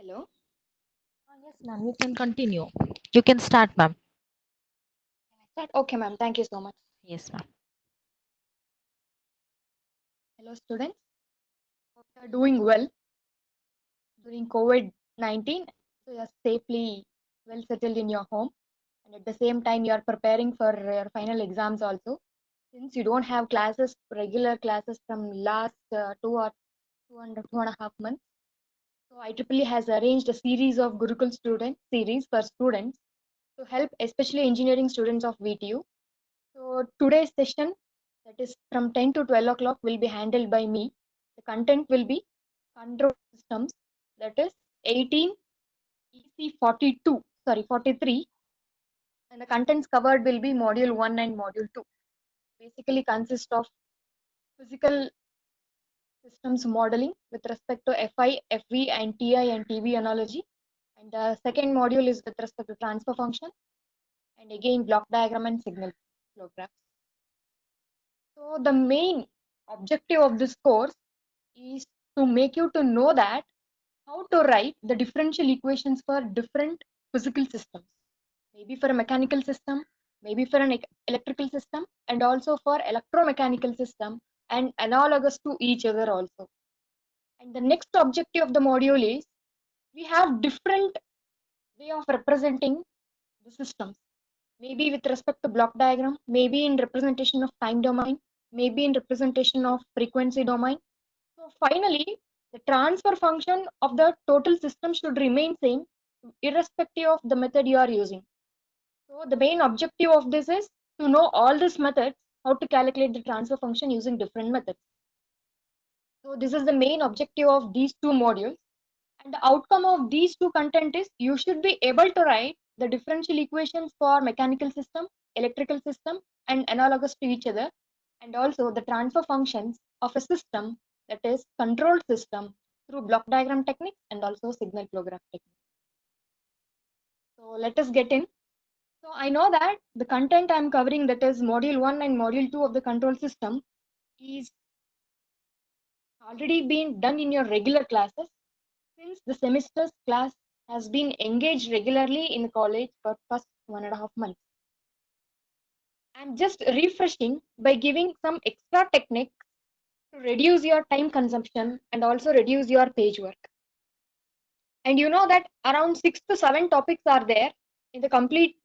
Hello. Yes, ma'am, you can continue. You can start, ma'am. Can I start? Okay, ma'am. Thank you so much. Yes, ma'am. Hello, students. Hope you are doing well during COVID-19. So you are safely well settled in your home, and at the same time, you are preparing for your final exams also. Since you don't have classes, regular classes from last 2 and a half months, so IEEE has arranged a series of Gurukul student series for students to help, especially engineering students of VTU. So today's session, that is from 10 to 12 o'clock, will be handled by me. The content will be control systems, that is 18 EC42, sorry, 43, and the contents covered will be module 1 and module 2. Basically consist of physical systems modeling with respect to FI, FV, and TI and TV analogy. And the second module is with respect to transfer function, and again block diagram and signal flow graph. So the main objective of this course is to make you to know that how to write the differential equations for different physical systems, maybe for a mechanical system, maybe for an electrical system, and also for electromechanical system, and analogous to each other also. And the next objective of the module is we have different way of representing the systems, maybe with respect to block diagram, maybe in representation of time domain, maybe in representation of frequency domain. So finally, the transfer function of the total system should remain same irrespective of the method you are using. So the main objective of this is to know all these methods, how to calculate the transfer function using different methods. So this is the main objective of these two modules. And the outcome of these two content is you should be able to write the differential equations for mechanical system, electrical system, and analogous to each other, and also the transfer functions of a system, that is control system, through block diagram techniques and also signal flow graph techniques. So let us get in. So I know that the content I'm covering, that is module 1 and module 2 of the control system, is already been done in your regular classes since the semester's class has been engaged regularly in the college for first 1.5 months. I'm just refreshing by giving some extra techniques to reduce your time consumption and also reduce your page work. And you know that around 6 to 7 topics are there in the complete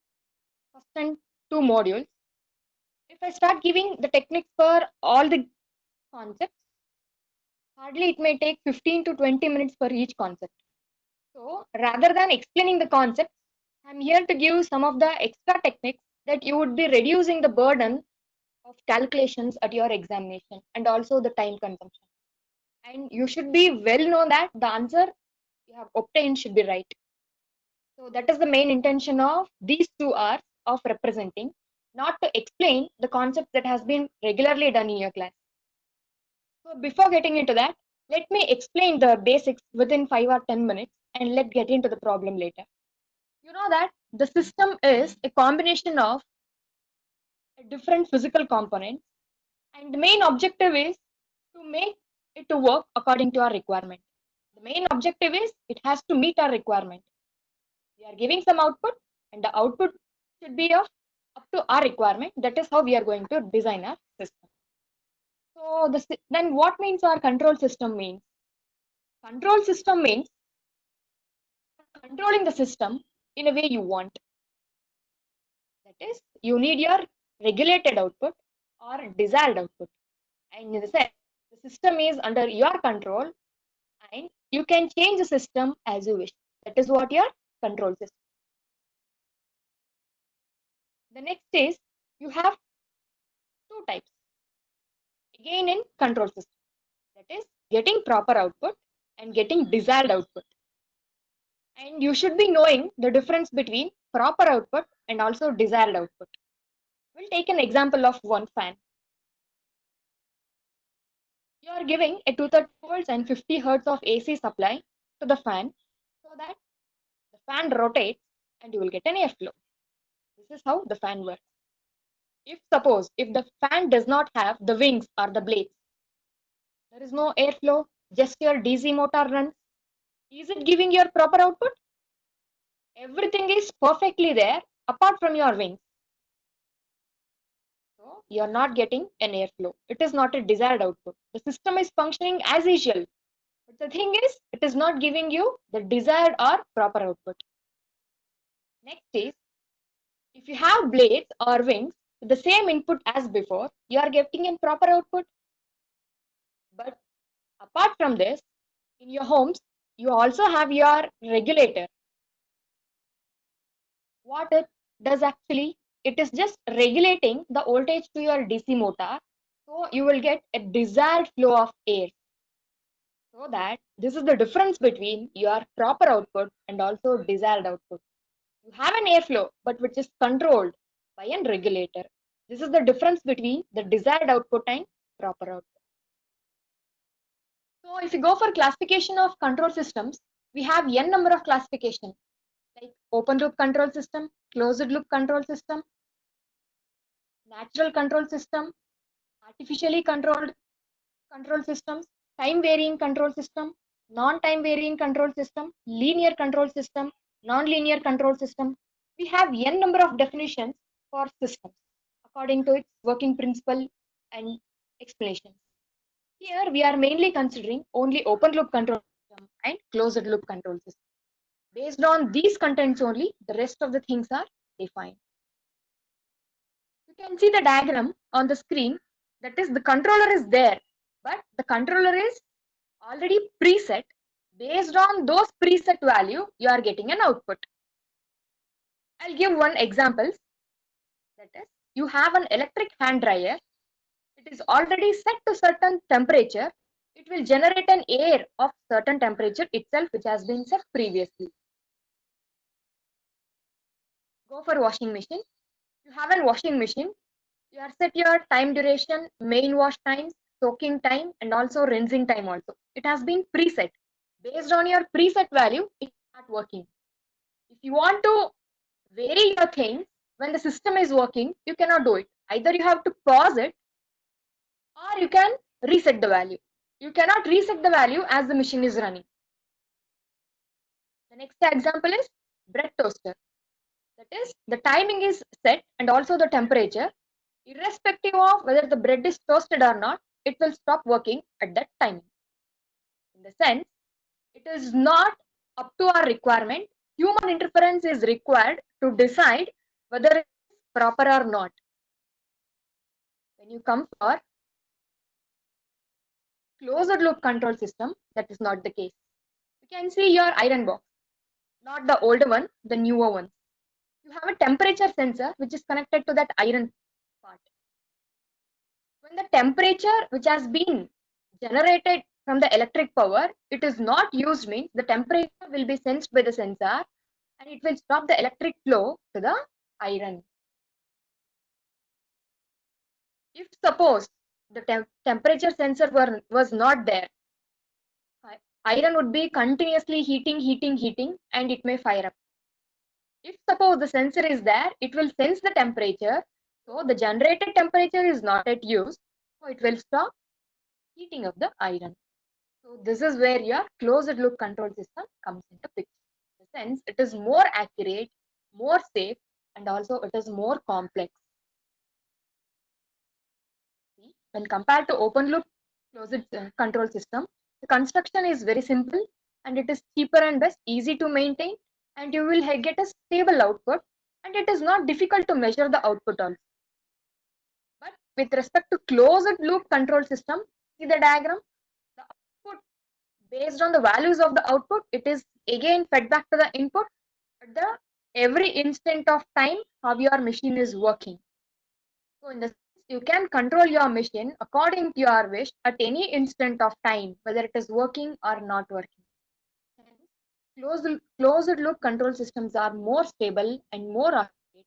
first and two modules. If I start giving the techniques for all the concepts, hardly it may take 15 to 20 minutes for each concept. So rather than explaining the concepts, I'm here to give some of the extra techniques that you would be reducing the burden of calculations at your examination and also the time consumption. And you should be well know that the answer you have obtained should be right. So that is the main intention of these 2 hours of representing, not to explain the concept that has been regularly done in your class. So before getting into that, let me explain the basics within 5 or 10 minutes and let's get into the problem later. You know that the system is a combination of different physical components, and the main objective is to make it to work according to our requirement. The main objective is it has to meet our requirement. We are giving some output, and the output should be of up to our requirement. That is how we are going to design our system. So then what means our control system means? Control system means controlling the system in a way you want. That is, you need your regulated output or desired output. And in the sense, the system is under your control and you can change the system as you wish. That is what your control system. The next is you have two types again in control system. That is getting proper output and getting desired output. And you should be knowing the difference between proper output and also desired output. We'll take an example of one fan. You are giving a 230 volts and 50 hertz of AC supply to the fan so that the fan rotates and you will get an airflow. This is how the fan works. If the fan does not have the wings or the blades, there is no airflow, just your DC motor runs, Is it giving your proper output? Everything is perfectly there apart from your wings. So you're not getting an airflow. It is not a desired output. The system is functioning as usual. But the thing is, it is not giving you the desired or proper output. Next is, if you have blades or wings with the same input as before, you are getting a proper output. But apart from this, in your homes, you also have your regulator. What it does actually, it is just regulating the voltage to your DC motor. So you will get a desired flow of air. So that this is the difference between your proper output and also desired output. You have an airflow, but which is controlled by a regulator. This is the difference between the desired output and proper output. So if you go for classification of control systems, we have n number of classifications like open loop control system, closed loop control system, natural control system, artificially controlled control systems, time varying control system, non-time varying control system, linear control system, non-linear control system. We have n number of definitions for systems according to its working principle and explanations. Here we are mainly considering only open loop control system and closed loop control system. Based on these contents only, the rest of the things are defined. You can see the diagram on the screen. That is, the controller is there, but the controller is already preset. Based on those preset value, you are getting an output. I'll give one example. That is, you have an electric hand dryer. It is already set to certain temperature. It will generate an air of certain temperature itself, which has been set previously. Go for washing machine. You have a washing machine. You have set your time duration, main wash times, soaking time, and also rinsing time also. It has been preset. Based on your preset value, it start working. If you want to vary your things when the system is working, you cannot do it. Either you have to pause it or you can reset the value. You cannot reset the value as the machine is running. The next example is bread toaster. That is, the timing is set and also the temperature. Irrespective of whether the bread is toasted or not, it will stop working at that time. In the sense, it is not up to our requirement. Human interference is required to decide whether it is proper or not. When you come for closed loop control system, that is not the case. You can see your iron box, not the older one, the newer one. You have a temperature sensor which is connected to that iron part. When the temperature which has been generated from the electric power, it is not used means the temperature will be sensed by the sensor and it will stop the electric flow to the iron. If suppose the temperature sensor was not there, iron would be continuously heating, and it may fire up. If suppose the sensor is there, it will sense the temperature. So the generated temperature is not at use. So it will stop heating of the iron. So this is where your closed loop control system comes into picture. In the sense, it is more accurate, more safe, and also it is more complex. See, when compared to open loop closed control system, the construction is very simple and it is cheaper and best, easy to maintain, and you will get a stable output, and it is not difficult to measure the output also. But with respect to closed loop control system, see the diagram, the output based on the values of the output, it is again fed back to the input at the every instant of time how your machine is working. So in the sense, you can control your machine according to your wish at any instant of time, whether it is working or not working. Hence, closed loop control systems are more stable and more accurate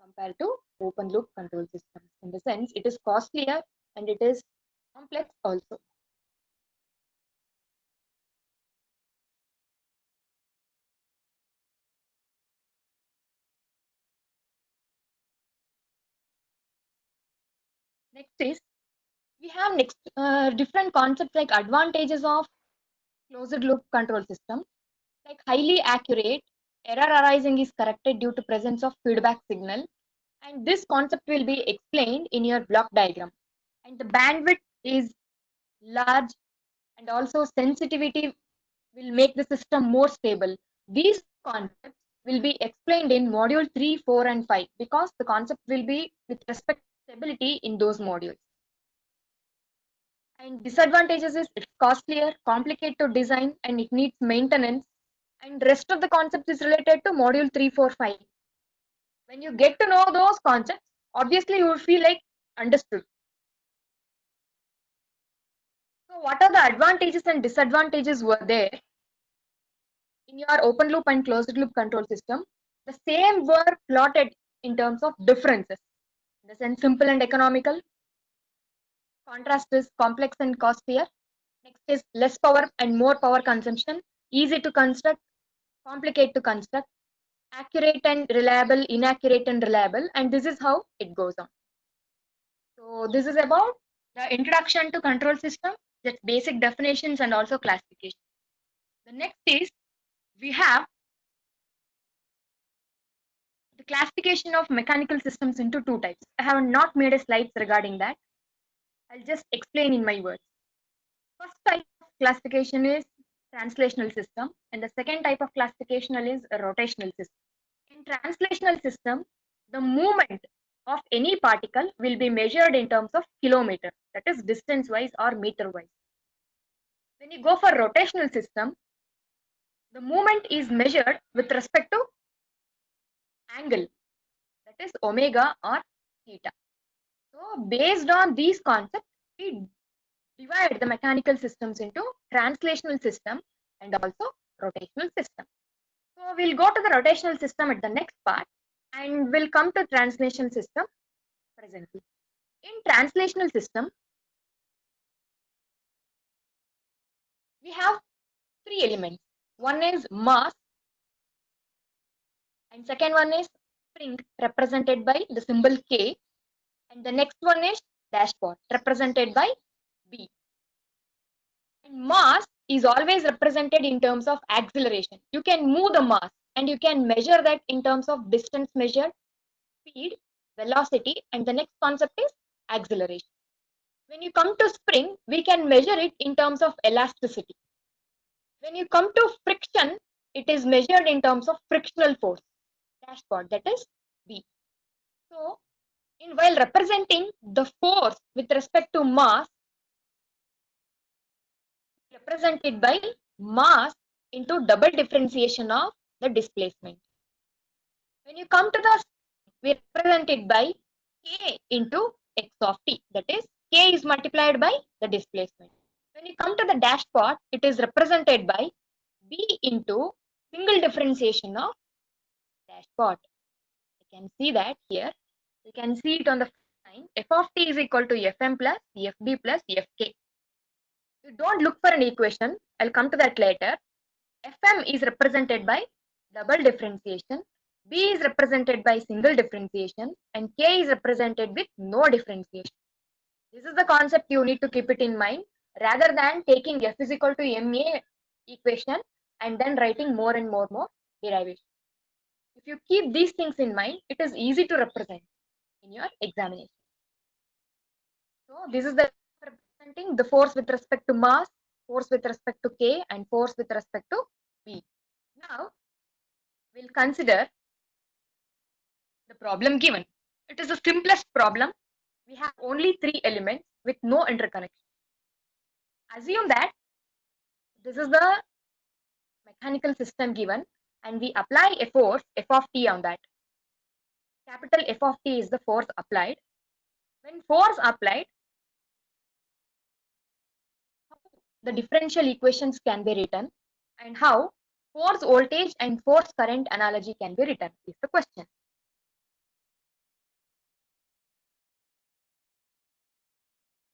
compared to open loop control systems. In the sense, it is costlier and it is complex also. Next is, we have next different concepts like advantages of closed loop control system, like highly accurate, error arising is corrected due to presence of feedback signal, and this concept will be explained in your block diagram. And the bandwidth is large, and also sensitivity will make the system more stable. These concepts will be explained in module 3, 4 and 5 because the concept will be with respect to stability in those modules. And disadvantages is it's costlier, complicated to design, and it needs maintenance. And rest of the concepts is related to module 3, 4, 5. When you get to know those concepts, obviously you will feel like understood. So what are the advantages and disadvantages were there in your open loop and closed loop control system? The same were plotted in terms of differences. In the sense simple and economical, contrast is complex and costlier. Next is less power and more power consumption, easy to construct, complicated to construct, accurate and reliable, inaccurate and reliable, and this is how it goes on. So this is about the introduction to control system, that's basic definitions and also classification. The next is we have the classification of mechanical systems into two types. I have not made a slides regarding that. I'll just explain in my words. First type of classification is translational system, and the second type of classificational is a rotational system. In translational system, the movement of any particle will be measured in terms of kilometer, that is distance wise or meter wise. When you go for rotational system, the movement is measured with respect to angle, that is omega or theta. So based on these concepts, we divide the mechanical systems into translational system and also rotational system. So we'll go to the rotational system at the next part and we'll come to translation system presently. In translational system, we have three elements. One is mass and second one is spring represented by the symbol K, and the next one is dashpot represented by B. And mass is always represented in terms of acceleration. You can move the mass and you can measure that in terms of distance measured, speed, velocity, and the next concept is acceleration. When you come to spring, we can measure it in terms of elasticity. When you come to friction, it is measured in terms of frictional force, dashpot, that is B. So, in while representing the force with respect to mass, represented by mass into double differentiation of the displacement. When you come to the, we represent it by K into x of t, that is K is multiplied by the displacement. When you come to the dashpot, it is represented by B into single differentiation of dashpot. You can see that here. You can see it on the line. F of t is equal to Fm plus Fd plus Fk. You don't look for an equation. I'll come to that later. Fm is represented by double differentiation. B is represented by single differentiation and K is represented with no differentiation. This is the concept you need to keep it in mind rather than taking F is equal to MA equation and then writing more and more derivation. If you keep these things in mind, it is easy to represent in your examination. So this is the representing the force with respect to mass, force with respect to K, and force with respect to B. Now we'll consider the problem given. It is the simplest problem. We have only three elements with no interconnection. Assume that this is the mechanical system given and we apply a force F of t on that. Capital F of t is the force applied. When force applied, the differential equations can be written and how force voltage and force current analogy can be written is the question.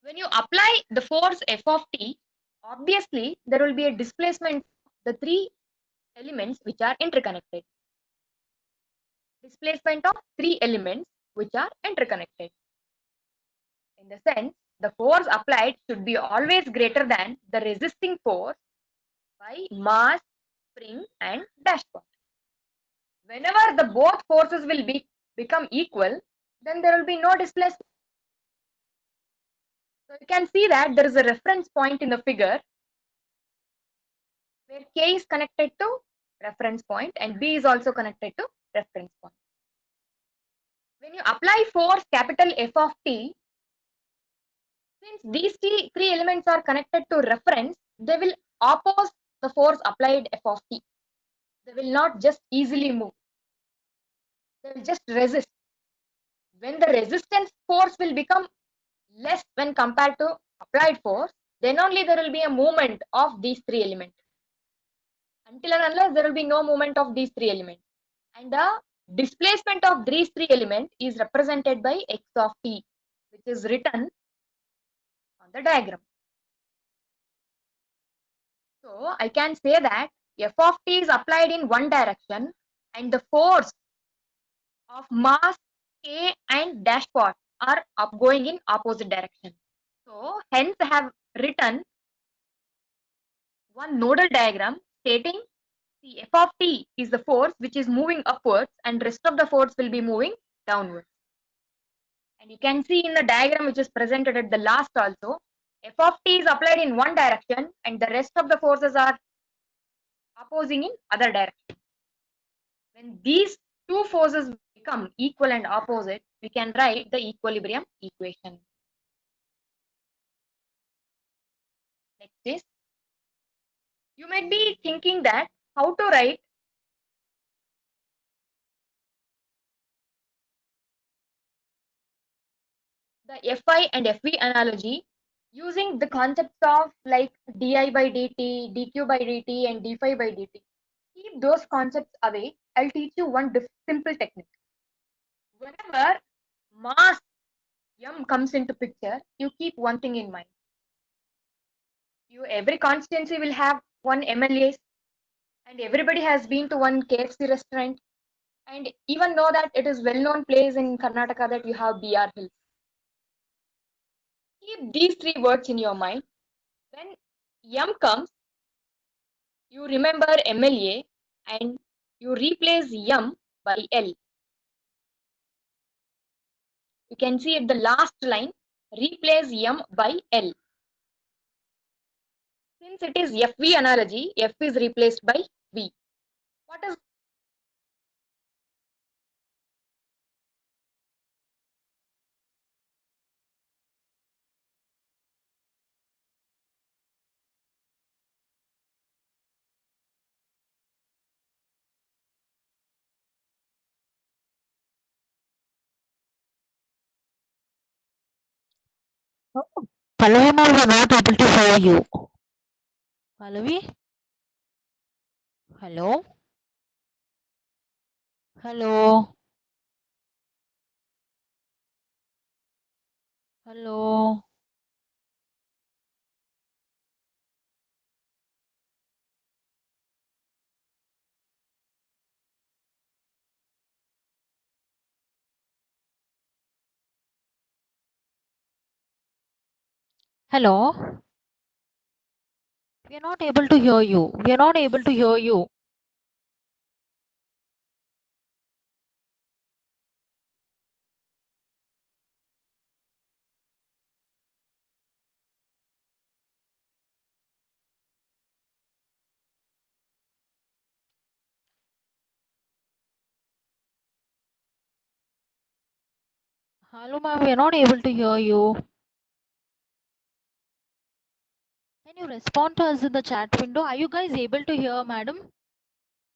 When you apply the force F of t, obviously there will be a displacement of the three elements which are interconnected. Displacement of three elements which are interconnected. In the sense, the force applied should be always greater than the resisting force by mass, spring and dashpot. Whenever the both forces will become equal, then there will be no displacement. So you can see that there is a reference point in the figure where K is connected to reference point and B is also connected to reference point. When you apply force capital F of T, since these three elements are connected to reference, they will oppose the force applied F of T. They will not just easily move. They will just resist. When the resistance force will become less when compared to applied force, then only there will be a movement of these three elements. Until and unless there will be no movement of these three elements. And the displacement of these three elements is represented by x of t, which is written on the diagram. So I can say that f of t is applied in one direction and the force of mass K and dashpot are going in opposite direction. So hence I have written one nodal diagram stating the f of t is the force which is moving upwards and rest of the force will be moving downwards. And you can see in the diagram which is presented at the last also, f of t is applied in one direction and the rest of the forces are opposing in other direction. When these two forces become equal and opposite, we can write the equilibrium equation. Next is, you might be thinking that how to write the Fi and Fv analogy using the concepts of like di by dt, dq by dt and d phi by dt. Keep those concepts away. I'll teach you one simple technique. Whenever mass m comes into picture, you keep one thing in mind. Every constituency will have one MLAs, and everybody has been to one KFC restaurant, and even know that it is well-known place in Karnataka that you have BR Hills. Keep these three words in your mind. When M comes, you remember MLA and you replace M by L. You can see at the last line, replace M by L. Since it is FV analogy, F is replaced by V. What is Pallavi ma'am, we are not able to hear you. Pallavi? Hello? Hello? Hello? Hello? We are not able to hear you. We are not able to hear you. Hello ma'am, we are not able to hear you. Can you respond to us in the chat window? Are you guys able to hear, madam?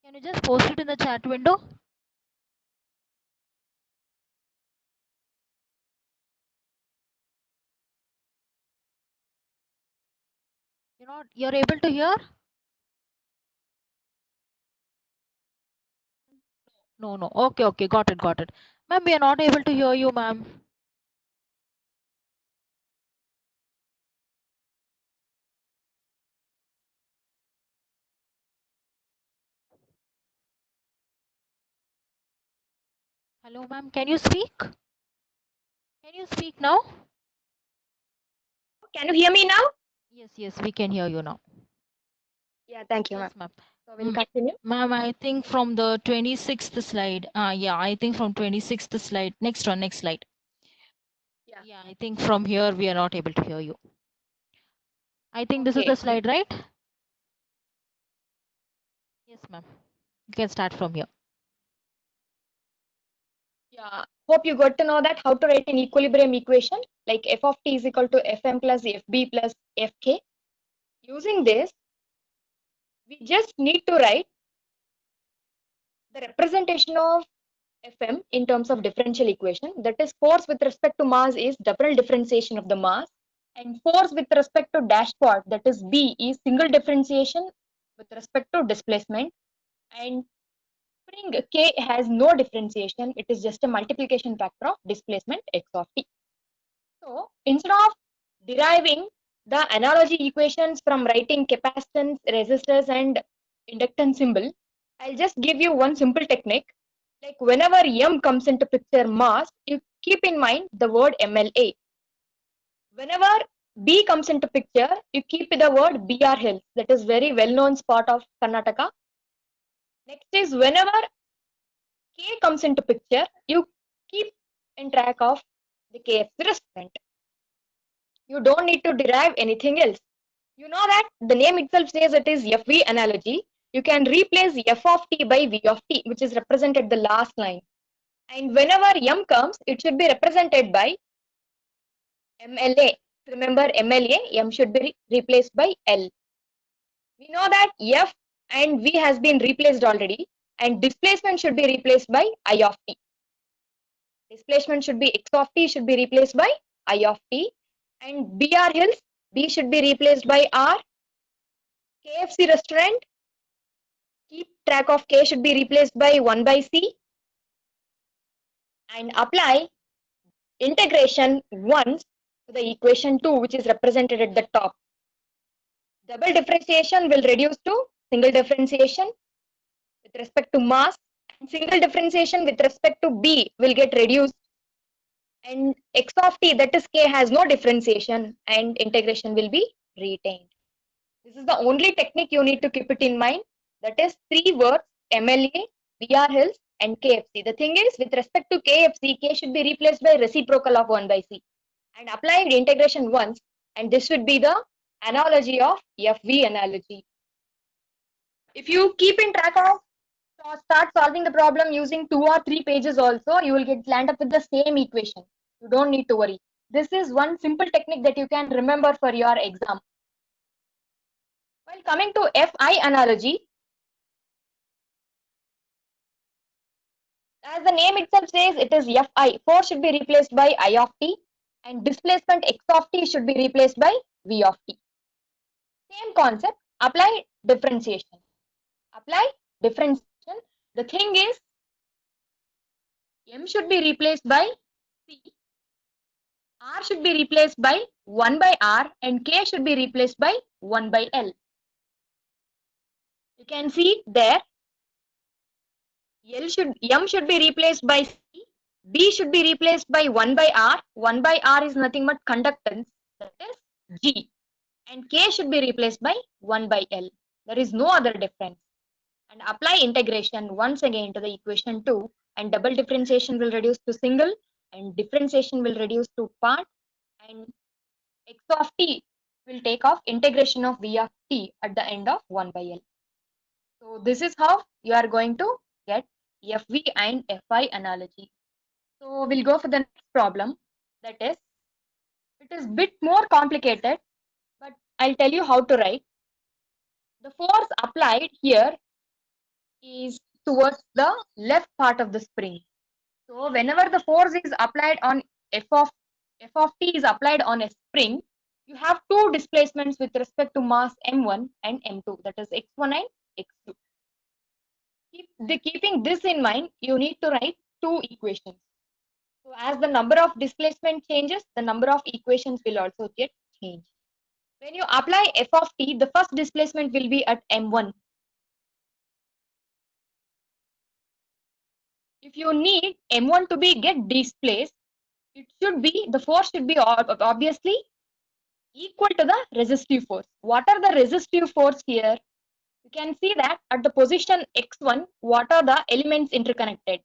Can you just post it in the chat window? You're able to hear? No, no. Okay, okay. Got it, got it. Ma'am, we are not able to hear you, ma'am. Hello, ma'am. Can you speak? Can you speak now? Can you hear me now? Yes, yes, we can hear you now. Yeah, thank you, ma'am. Yes, ma'am. So we'll continue. Ma'am, I think from the 26th slide. Yeah, I think from 26th slide. Next one, next slide. Yeah. Yeah, I think from here we are not able to hear you. I think this is the Okay. slide, right? Yes, ma'am. You can start from here. Yeah. Hope you got to know that how to write an equilibrium equation like f of t is equal to fm plus fb plus fk. Using this, we just need to write the representation of Fm in terms of differential equation. That is, force with respect to mass is double differentiation of the mass, and force with respect to dashpot, that is B, is single differentiation with respect to displacement. And spring K has no differentiation. It is just a multiplication factor of displacement x of t. So instead of deriving the analogy equations from writing capacitance, resistors, and inductance symbol, I'll just give you one simple technique. Like whenever M comes into picture mass, you keep in mind the word MLA. Whenever B comes into picture, you keep the word BR Hills. That is very well-known spot of Karnataka. Next is whenever K comes into picture, you keep in track of the KFC restaurant. You don't need to derive anything else. You know that the name itself says it is FV analogy. You can replace f of t by v of t, which is represented the last line. And whenever m comes, it should be represented by MLA. Remember MLA, m should be replaced by L. We know that f and v has been replaced already, and displacement should be replaced by I of t. Displacement should be x of t should be replaced by I of t, and BR Hills, B should be replaced by R. KFC restaurant, keep track of K should be replaced by 1 by C, and apply integration once to the equation 2, which is represented at the top. Double differentiation will reduce to single differentiation with respect to mass, and single differentiation with respect to B will get reduced, and x of t, that is K, has no differentiation, and integration will be retained. This is the only technique you need to keep it in mind. That is three words: MLA, BR Hills, and KFC. The thing is, with respect to KFC, K should be replaced by reciprocal of 1 by C, and apply integration once, and this should be the analogy of FV analogy. If you keep in track of, start solving the problem using 2 or 3 pages also, you will get land up with the same equation. You don't need to worry. This is one simple technique that you can remember for your exam. While coming to FI analogy, as the name itself says, it is Fi. Force should be replaced by I of t, and displacement x of t should be replaced by V of t. Same concept, apply differentiation. Apply differentiation. The thing is, M should be replaced by C, R should be replaced by 1 by R, and K should be replaced by 1 by L. You can see there, M should be replaced by C, B should be replaced by 1 by R. 1 by R is nothing but conductance, that is G, and K should be replaced by 1 by L. There is no other difference. And apply integration once again to the equation 2, and double differentiation will reduce to single, and differentiation will reduce to part, and x of t will take off integration of v of t at the end of 1 by L. So this is how you are going to get FV and FI analogy. So we'll go for the next problem. That is, it is bit more complicated, but I'll tell you how to write. The force applied here is towards the left part of the spring. So whenever the force is applied on f of t is applied on a spring, you have two displacements with respect to mass m1 and m2, that is x1 and x2. Keeping this in mind, you need to write two equations. So as the number of displacement changes, the number of equations will also get changed. When you apply f of t, the first displacement will be at m1. If you need m1 to be get displaced, the force should be obviously equal to the resistive force. What are the resistive force here? You can see that at the position x1, what are the elements interconnected?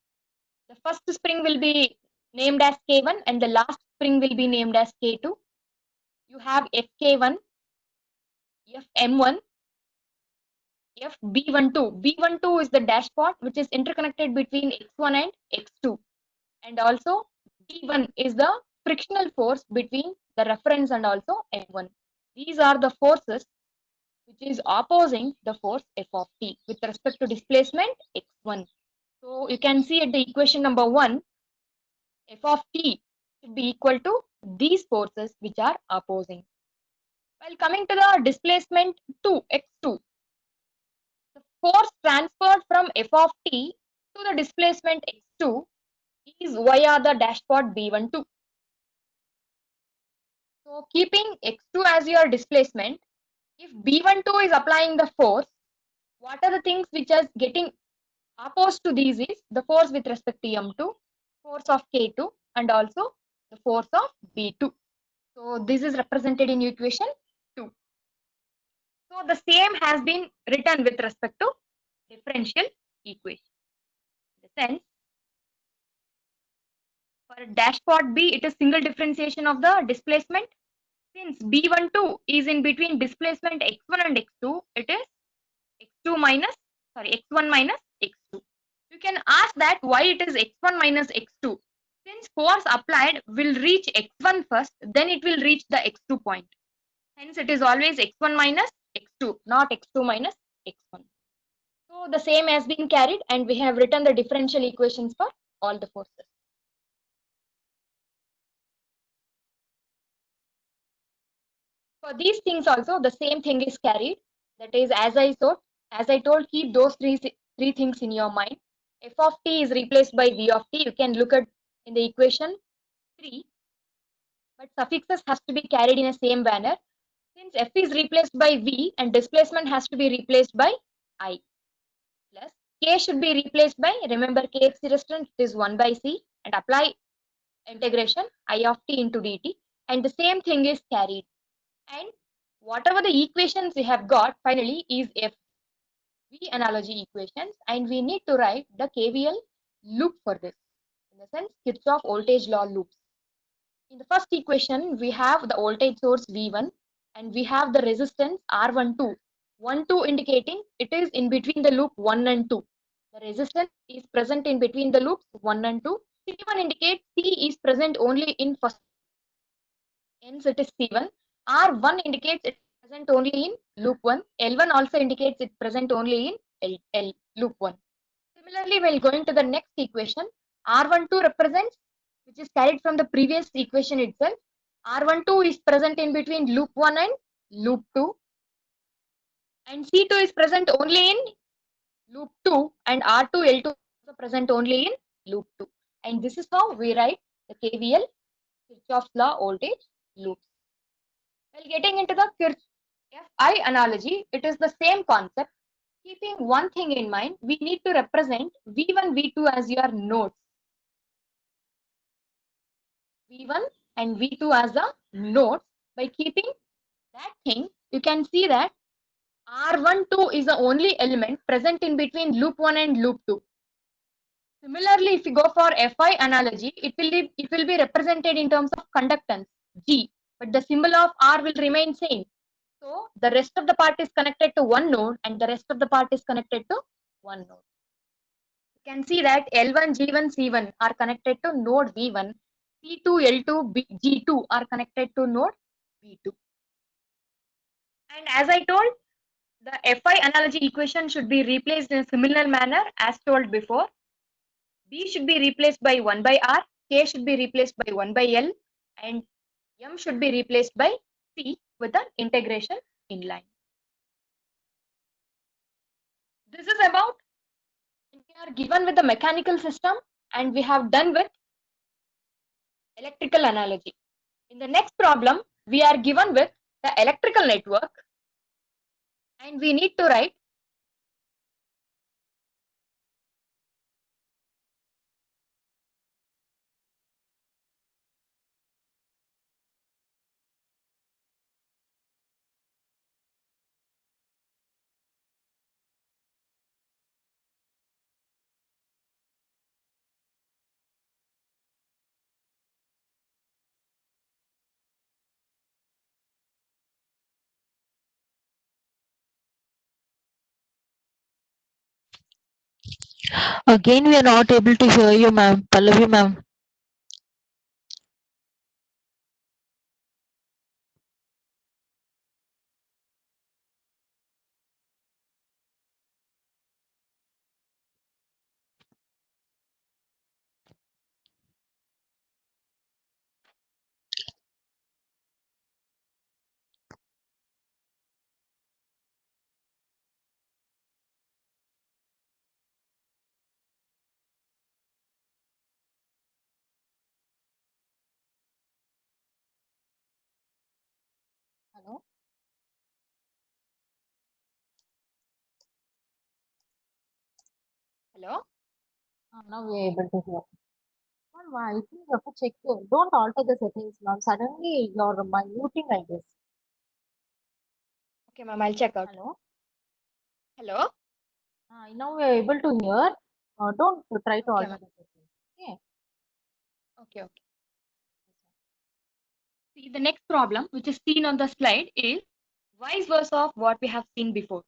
The first spring will be named as K1 and the last spring will be named as K2. You have FK1, FM1, FB12. B12 is the dashpot which is interconnected between x1 and x2. And also B1 is the frictional force between the reference and also M1. These are the forces which is opposing the force F of t with respect to displacement x1. So you can see at the equation number 1, F of t should be equal to these forces which are opposing. While coming to the displacement 2, x2, the force transferred from F of t to the displacement x2 is via the dashpot B12. So keeping x2 as your displacement, if B12 is applying the force, what are the things which is getting opposed to these is the force with respect to M2, force of K2 and also the force of B2. So this is represented in equation 2. So the same has been written with respect to differential equation. In the sense, for dashpot B, it is single differentiation of the displacement. Since B12 is in between displacement x1 and x2, it is x2 minus, x1 minus x2. You can ask that why it is x1 minus x2. Since force applied will reach x1 first, then it will reach the x2 point. Hence it is always x1 minus x2, not x2 minus x1. So the same has been carried and we have written the differential equations for all the forces. For these things also the same thing is carried. That is, as I told, keep those three things in your mind. F of t is replaced by v of t. You can look at in the equation 3, but suffixes has to be carried in a same manner. Since f is replaced by v and displacement has to be replaced by I, plus k should be replaced by, remember k is resistant, it is 1 by c, and apply integration I of t into dt, and the same thing is carried. And whatever the equations we have got finally is F V analogy equations, and we need to write the KVL loop for this. In the sense, Kirchhoff voltage law loops. In the first equation, we have the voltage source V1 and we have the resistance R12. 1, 2 indicating it is in between the loop 1 and 2. The resistance is present in between the loops 1 and 2. C1 indicates C is present only in first, hence it is C1. R1 indicates it is present only in loop 1. L1 also indicates it present only in loop 1. Similarly, while going to the next equation, R12 represents, which is carried from the previous equation itself. R12 is present in between loop 1 and loop 2. And C2 is present only in loop 2 and R2, L2 is also present only in loop 2. And this is how we write the KVL, Kirchhoff's law voltage loops. While getting into the Kirchhoff FI analogy, it is the same concept. Keeping one thing in mind, we need to represent V1, V2 as your nodes. V1 and V2 as the nodes. By keeping that thing, you can see that R12 is the only element present in between loop 1 and loop 2. Similarly, if you go for Fi analogy, it will be represented in terms of conductance G, but the symbol of R will remain same. So the rest of the part is connected to one node and the rest of the part is connected to one node. You can see that L1, G1, C1 are connected to node V1, C2, L2, G2 are connected to node V2. And as I told, the Fi analogy equation should be replaced in a similar manner as told before. B should be replaced by 1 by R, K should be replaced by 1 by L, and M should be replaced by C with an integration inline. This is about, we are given with the mechanical system and we have done with electrical analogy. In the next problem, we are given with the electrical network and we need to write Again, we are not able to hear you, ma'am. Pallavi, ma'am. Hello? Hello? Now we are able to hear. Ma'am, I think you have to check. Don't alter the settings, ma'am. Suddenly you're muting, I guess. Okay, ma'am, I'll check out. Hello? Hello? Now we are able to hear. Don't try to Okay, alter ma'am. the settings. Okay. Okay, okay. See, the next problem, which is seen on the slide, is vice versa of what we have seen before.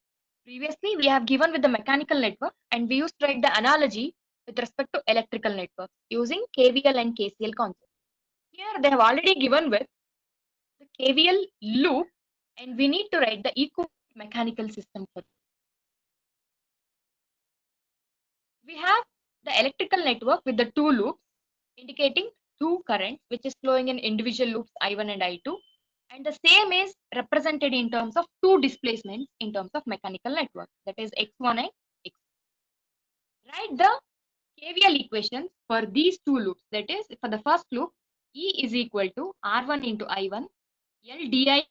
Previously, we have given with the mechanical network, and we used to write the analogy with respect to electrical networks using KVL and KCL concepts. Here, they have already given with the KVL loop, and we need to write the equivalent mechanical system for it. We have the electrical network with the two loops indicating two currents which is flowing in individual loops I1 and I2, and the same is represented in terms of two displacements in terms of mechanical network, that is x1 and x. Write the KVL equations for these two loops, that is for the first loop E is equal to R1 into I1 L di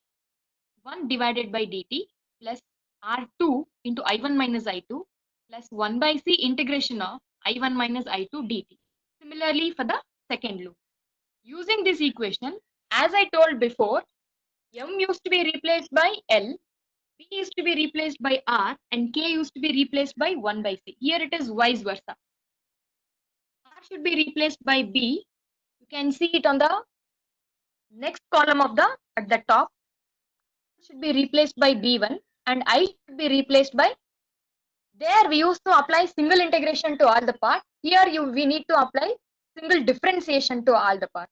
1 divided by dt plus R2 into I1 minus I2 plus 1 by C integration of I1 minus I2 dt. Similarly, for the second loop, using this equation, as I told before, M used to be replaced by L, P used to be replaced by R, and K used to be replaced by 1 by C. Here it is vice versa. R should be replaced by B. You can see it on the next column of the at the top. Should be replaced by B1 and I should be replaced by. There we used to apply single integration to all the parts. Here we need to apply single differentiation to all the parts.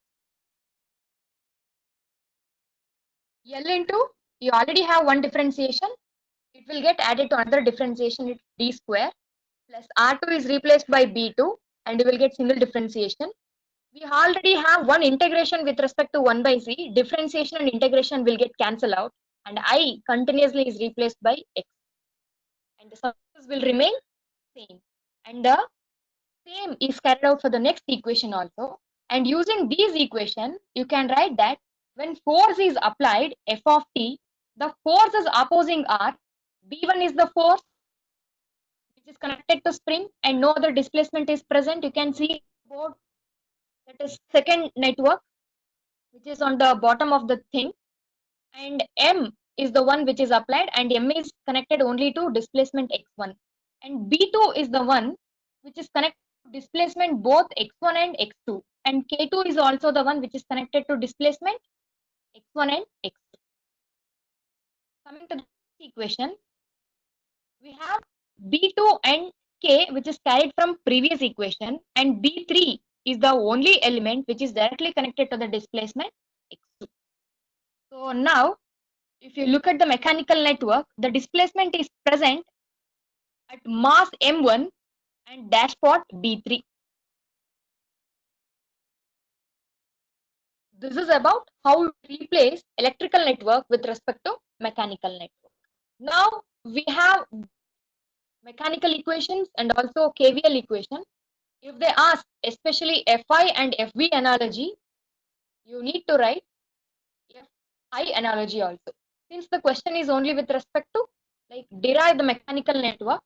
L into, you already have one differentiation. It will get added to another differentiation, it's d square plus R2 is replaced by B2 and you will get single differentiation. We already have one integration with respect to 1 by C. Differentiation and integration will get cancelled out and I continuously is replaced by X. And the surface will remain same. And the same is carried out for the next equation also. And using these equation, you can write that when force is applied, F of t, the force is opposing R. B1 is the force which is connected to spring and no other displacement is present. You can see board, that is second network, which is on the bottom of the thing. And M is the one which is applied and M is connected only to displacement x1. And B2 is the one which is connected to displacement both x1 and x2. And K2 is also the one which is connected to displacement x1 and x2. Coming to the equation, we have B2 and K which is carried from previous equation and B3 is the only element which is directly connected to the displacement x2. So now if you look at the mechanical network, the displacement is present at mass M1 and dash pot B3. This is about how we replace electrical network with respect to mechanical network. Now we have mechanical equations and also KVL equation. If they ask especially Fi and Fv analogy, you need to write Fi analogy also. Since the question is only with respect to like derive the mechanical network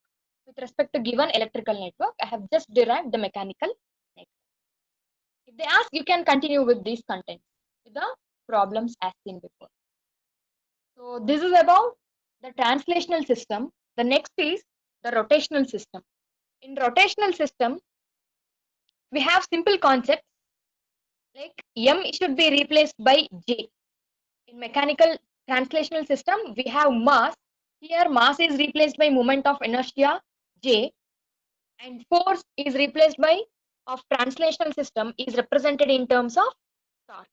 with respect to given electrical network, I have just derived the mechanical network. If they ask, you can continue with these contents with the problems as seen before. So this is about the translational system. The next is the rotational system. In rotational system, we have simple concepts like M should be replaced by J. In mechanical translational system, we have mass. Here mass is replaced by moment of inertia J and force is replaced by of translational system is represented in terms of torque.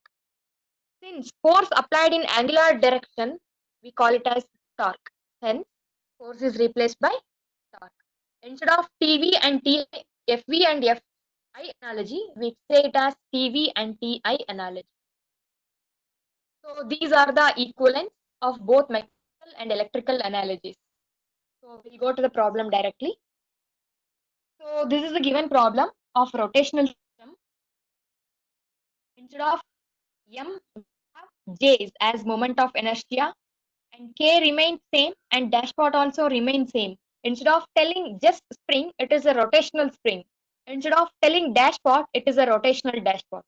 Since force applied in angular direction, we call it as torque. Hence, force is replaced by torque. Instead of TV and TI, FV and FI analogy, we say it as TV and TI analogy. So these are the equivalents of both mechanical and electrical analogies. So we'll go to the problem directly. So this is the given problem of rotational system. Instead of M, we have J's as moment of inertia and K remains same and dashpot also remains same. Instead of telling just spring, it is a rotational spring. Instead of telling dashpot, it is a rotational dashpot.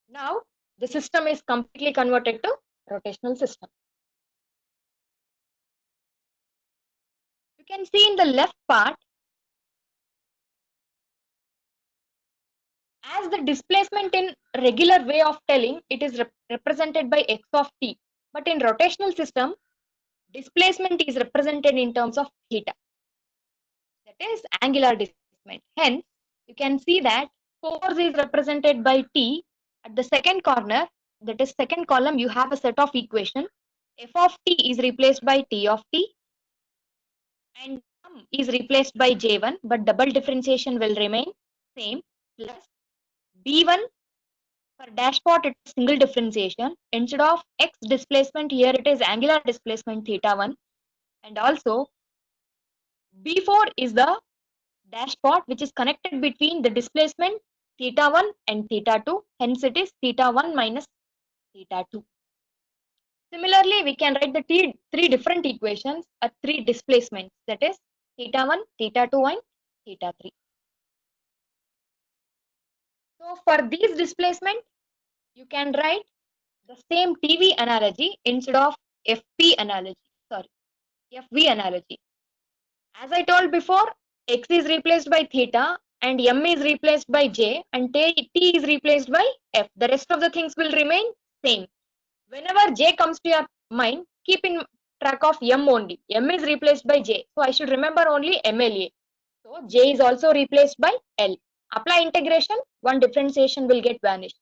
Now the system is completely converted to rotational system. You can see in the left part, as the displacement in regular way of telling, it is represented by x of t. But in rotational system, displacement is represented in terms of theta. That is angular displacement. Hence, you can see that force is represented by t. At the second corner, that is second column, you have a set of equation. F of t is replaced by t of t and is replaced by j1, but double differentiation will remain same, plus b1 for dashpot it is single differentiation. Instead of x displacement here it is angular displacement theta 1, and also b4 is the dashpot which is connected between the displacement theta 1 and theta 2, hence it is theta 1 minus theta 2. Similarly, we can write the three different equations at three displacements, that is theta 1, theta 2 and theta 3. So for these displacement, you can write the same TV analogy instead of FP analogy, sorry, FV analogy. As I told before, x is replaced by theta and m is replaced by j and t is replaced by f. The rest of the things will remain same. Whenever j comes to your mind, keep in track of m only. M is replaced by j. So I should remember only MLA. So j is also replaced by L. Apply integration, one differentiation will get vanished.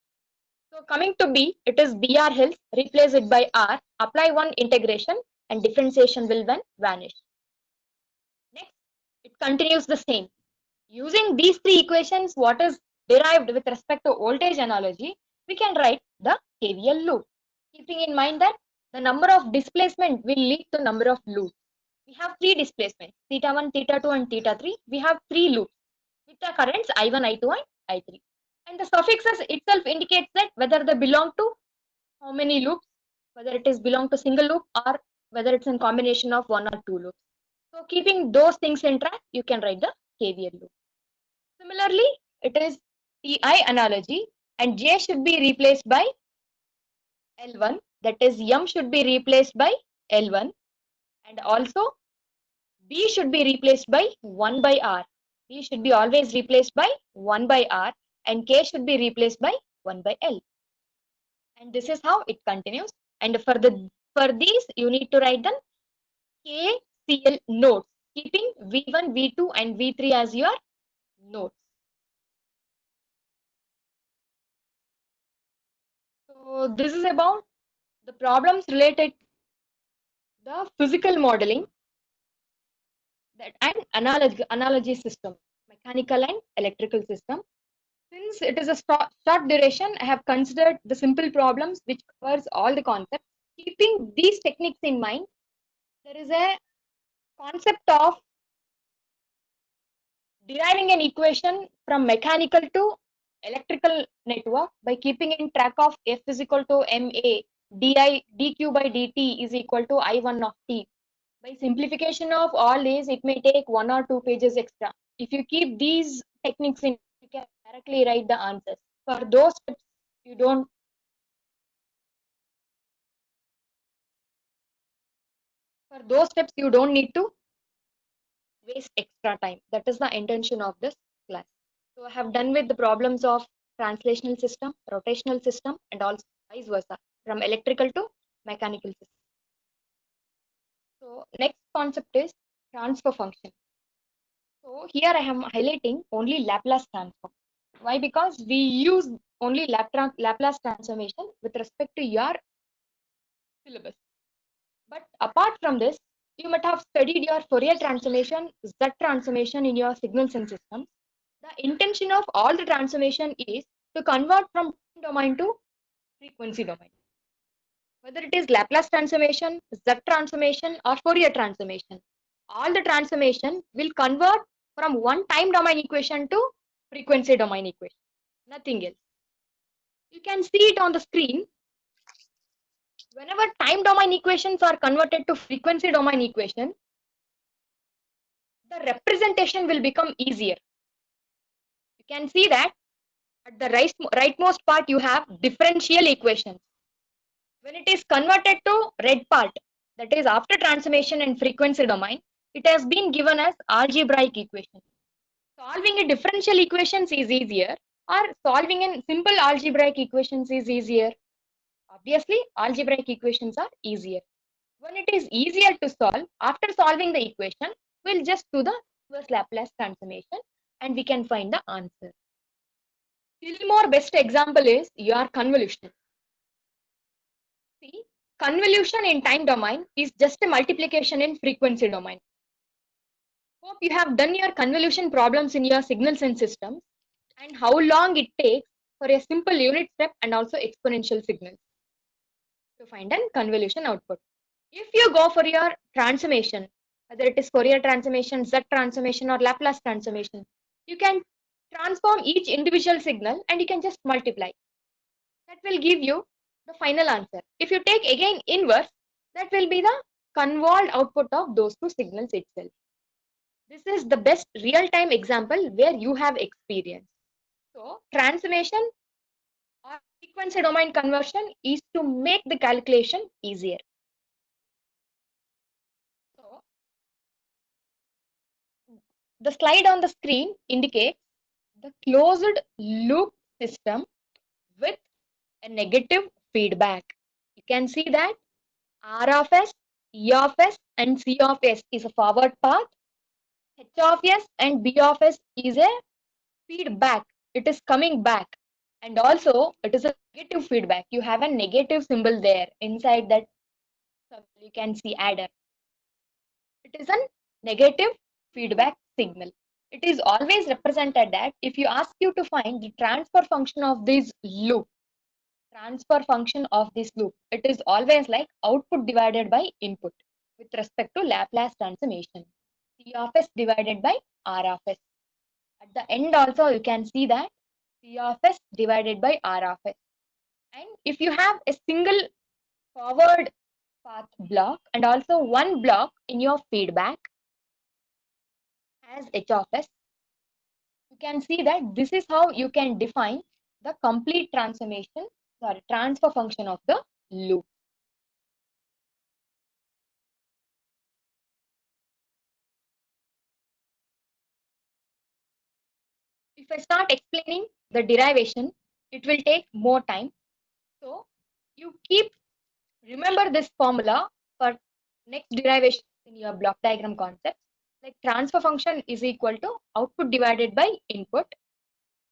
So coming to B, it is BR Hills, replace it by R, apply one integration and differentiation will then vanish. Next, it continues the same. Using these three equations, what is derived with respect to voltage analogy, we can write the KVL loop. Keeping in mind that the number of displacement will lead to number of loops. We have three displacements, theta 1, theta 2 and theta 3. We have three loops with the currents I1, I2 and I3. And the suffixes itself indicates that whether they belong to how many loops, whether it is belong to single loop or whether it's in combination of one or two loops. So keeping those things in track, you can write the KVL loop. Similarly, it is TI analogy and J should be replaced by L1, that is M should be replaced by L1 and also B should be replaced by 1 by R. B should be always replaced by 1 by R and K should be replaced by 1 by L. And this is how it continues. And for these, you need to write the KCL nodes, keeping V1, V2 and V3 as your nodes. So this is about the problems related to the physical modeling that and analogy system, mechanical and electrical system. Since it is a short duration, I have considered the simple problems which covers all the concepts. Keeping these techniques in mind, there is a concept of deriving an equation from mechanical to electrical network by keeping in track of F is equal to MA, dq by dt is equal to I1 of t. By simplification of all these, it may take 1 or 2 pages extra. If you keep these techniques in, you can directly write the answers. For those steps, you don't need to waste extra time. That is the intention of this class. So I have done with the problems of translational system, rotational system, and also vice versa from electrical to mechanical system. So next concept is transfer function. So here I am highlighting only Laplace transform. Why? Because we use only Laplace transformation with respect to your syllabus. But apart from this, you might have studied your Fourier transformation, Z transformation in your signals and systems. The intention of all the transformation is to convert from time domain to frequency domain. Whether it is Laplace transformation, Z transformation, or Fourier transformation, all the transformation will convert from one time domain equation to frequency domain equation. Nothing else. You can see it on the screen. Whenever time domain equations are converted to frequency domain equation, the representation will become easier. You can see that at the rightmost part you have differential equations. When it is converted to red part, that is after transformation and frequency domain, it has been given as algebraic equation. Solving a differential equations is easier, or solving in simple algebraic equations is easier. Obviously, algebraic equations are easier. When it is easier to solve, after solving the equation, we'll just do the inverse Laplace transformation and we can find the answer. Still more best example is your convolution. See, convolution in time domain is just a multiplication in frequency domain. Hope you have done your convolution problems in your signals and systems and how long it takes for a simple unit step and also exponential signals to find a convolution output. If you go for your transformation, whether it is Fourier transformation, Z transformation, or Laplace transformation, you can transform each individual signal and you can just multiply. That will give you the final answer. If you take again inverse, that will be the convolved output of those two signals itself. This is the best real-time example where you have experience. So transformation or frequency domain conversion is to make the calculation easier. So the slide on the screen indicates the closed loop system with a negative feedback. You can see that R of S, E of S, and C of S is a forward path. H of S and B of S is a feedback. It is coming back. And also, it is a negative feedback. You have a negative symbol there inside that. You can see adder. It is a negative feedback signal. It is always represented that if you ask you to find the transfer function of this loop, it is always like output divided by input with respect to Laplace transformation. C of S divided by R of S. At the end also you can see that C of S divided by R of S. And if you have a single forward path block and also one block in your feedback as H of S, you can see that this is how you can define the complete transfer function of the loop. If I start explaining the derivation, it will take more time. So you remember this formula for next derivation in your block diagram concept. Like transfer function is equal to output divided by input.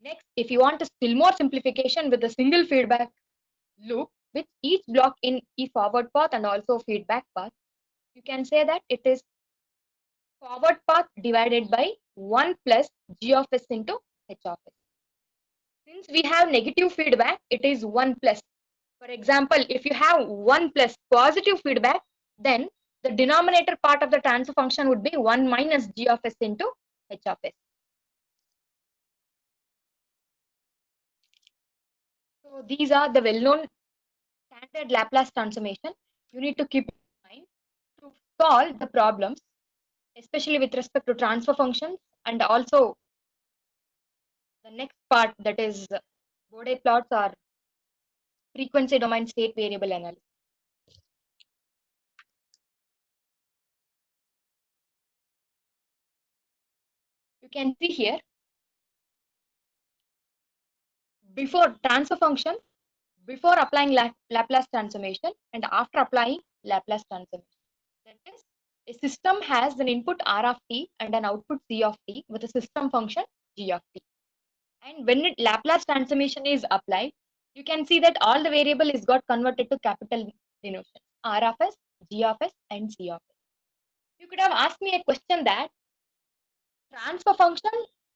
Next, if you want a still more simplification with a single feedback loop with each block in e forward path and also feedback path, you can say that it is forward path divided by 1 plus g of s into h of s. Since we have negative feedback, it is 1 plus. For example, if you have 1 plus positive feedback, then the denominator part of the transfer function would be 1 minus g of s into h of s. So these are the well-known standard Laplace transformation. You need to keep in mind to solve the problems, especially with respect to transfer functions and also the next part, that is Bode plots or frequency domain state variable analysis. You can see here before transfer function, before applying Laplace transformation and after applying Laplace transformation. That is A system has an input R of t and an output C of t with a system function g of t. And when Laplace transformation is applied, you can see that all the variable is got converted to capital denotation, R of s, G of s, and C of s. You could have asked me a question that transfer function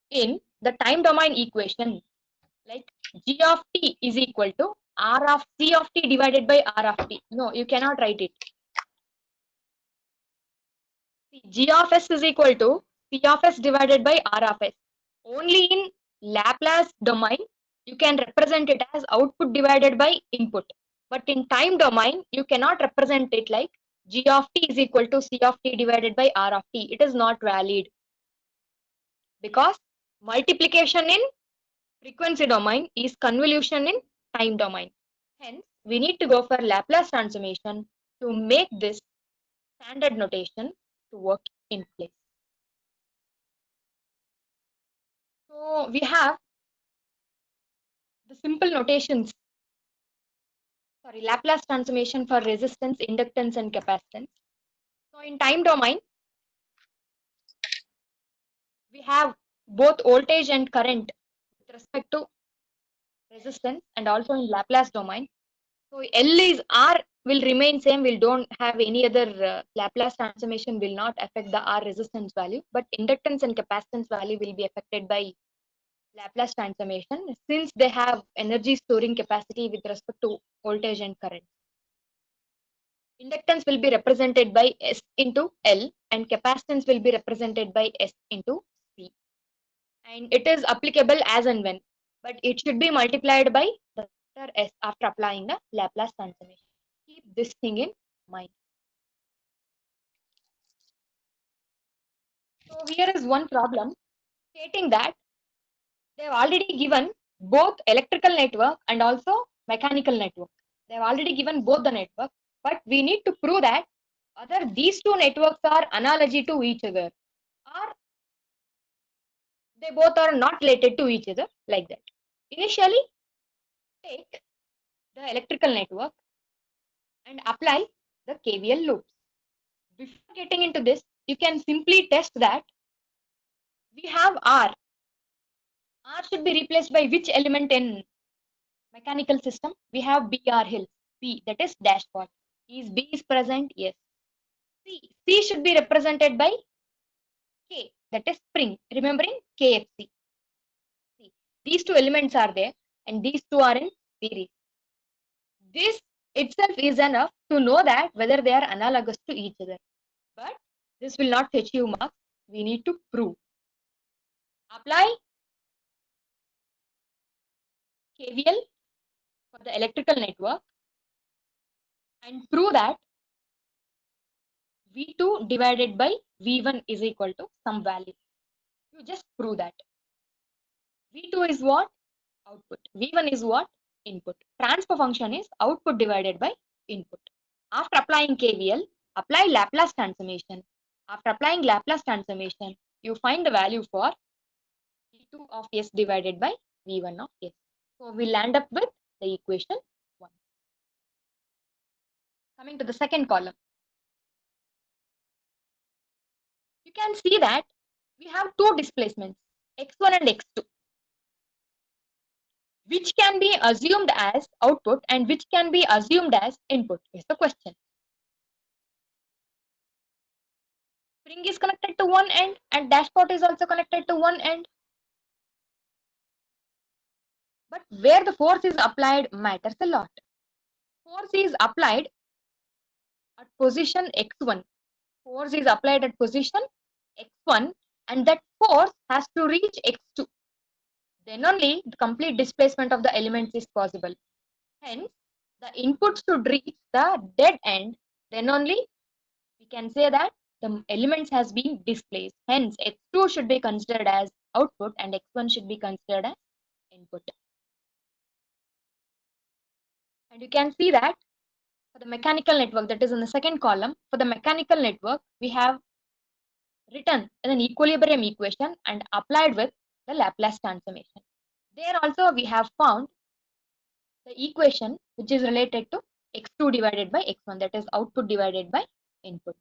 in the time domain equation, like G of t is equal to R of C of t divided by R of t. No, you cannot write it. See, G of s is equal to C of s divided by R of s. Only in Laplace domain, you can represent it as output divided by input. But in time domain, you cannot represent it like G of t is equal to C of t divided by R of t. It is not valid because multiplication in frequency domain is convolution in time domain. Hence, we need to go for Laplace transformation to make this standard notation to work in place. So we have the simple notations, Laplace transformation for resistance, inductance, and capacitance. So in time domain, we have both voltage and current with respect to resistance, and also in Laplace domain. So L is R will remain same. We don't have any other Laplace transformation will not affect the R resistance value, but inductance and capacitance value will be affected by Laplace transformation since they have energy storing capacity with respect to voltage and current. Inductance will be represented by S into L and capacitance will be represented by S into C. And it is applicable as and when, but it should be multiplied by the factor S after applying the Laplace transformation. Keep this thing in mind. So here is one problem stating that they have already given both electrical network and also mechanical network. They have already given both the network, but we need to prove that whether these two networks are analogy to each other or they both are not related to each other like that. Initially, take the electrical network and apply the KVL loops. Before getting into this, you can simply test that we have R. R should be replaced by which element in mechanical system? We have BR hill. B, that is dashpot. Is B is present? Yes. C. C should be represented by K, that is spring. Remembering KFC. See, these two elements are there and these two are in series. This itself is enough to know that whether they are analogous to each other. But this will not fetch you marks. We need to prove. Apply KVL for the electrical network and prove that V2 divided by V1 is equal to some value. You just prove that. V2 is what? Output. V1 is what? Input. Transfer function is output divided by input. After applying KVL, apply Laplace transformation. After applying Laplace transformation, you find the value for V2 of S divided by V1 of S. So we land up with the equation 1. Coming to the second column, you can see that we have two displacements, x1 and x2, which can be assumed as output and which can be assumed as input is the question. Spring is connected to one end and dashpot is also connected to one end. But where the force is applied matters a lot. Force is applied at position x1. Force is applied at position x1 and that force has to reach x2. Then only the complete displacement of the elements is possible. Hence, the input should reach the dead end. Then only we can say that the elements has been displaced. Hence, x2 should be considered as output and x1 should be considered as input. And you can see that for the mechanical network, that is in the second column, for the mechanical network, we have written an equilibrium equation and applied with the Laplace transformation. There also we have found the equation which is related to x2 divided by x1, that is output divided by input.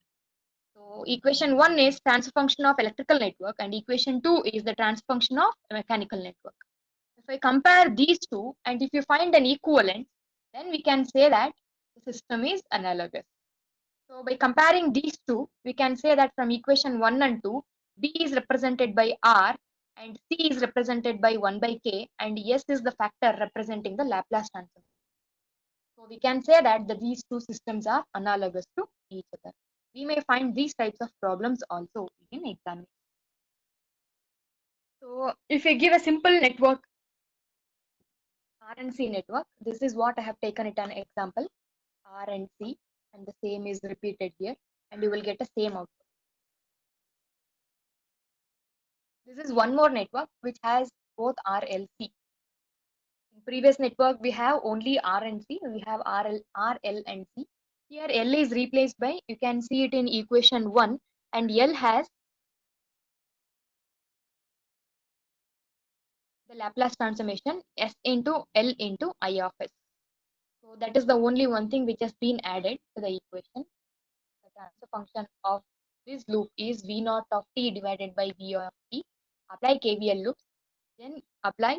So So equation 1 is transfer function of electrical network and equation 2 is the transfer function of mechanical network. If I compare these two and if you find an equivalent, then we can say that the system is analogous. So by comparing these two, we can say that from equation 1 and 2, B is represented by R and C is represented by 1 by K and S is the factor representing the Laplace transform. So we can say that these two systems are analogous to each other. We may find these types of problems also in examination. So if we give a simple network, RNC network, this is what I have taken it an example, RNC, and the same is repeated here, and you will get the same output. This is one more network which has both RLC. In previous network, we have only R and C, we have RL and C. Here L is replaced by, you can see it in equation 1, and L has the Laplace transformation S into L into I of S. So that is the only one thing which has been added to the equation. The transfer function of this loop is V naught of t divided by V of t. Apply KVL loops, then apply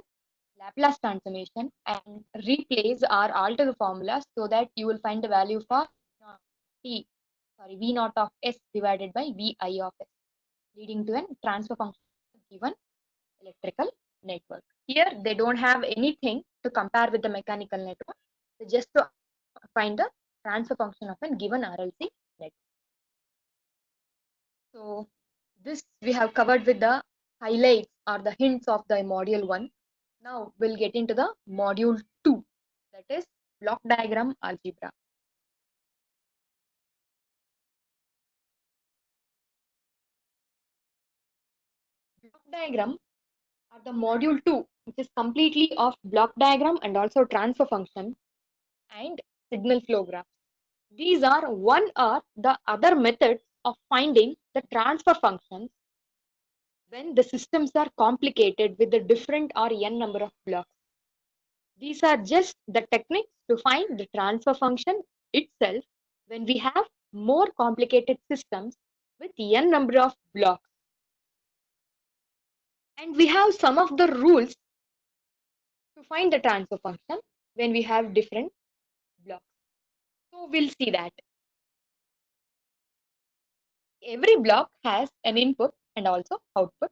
Laplace transformation and replace or alter the formula so that you will find the value for V naught of S divided by Vi of S, leading to a transfer function given electrical network. Here they don't have anything to compare with the mechanical network. They just to find the transfer function of a given RLC network. So this we have covered with the highlights or the hints of the module 1. Now we'll get into the module 2, that is block diagram algebra. Block diagram are the module 2, which is completely of block diagram and also transfer function and signal flow graph. These are one or the other methods of finding the transfer functions when the systems are complicated with the different or n number of blocks. These are just the techniques to find the transfer function itself when we have more complicated systems with n number of blocks. And we have some of the rules to find the transfer function when we have different blocks. So we'll see that. Every block has an input and also output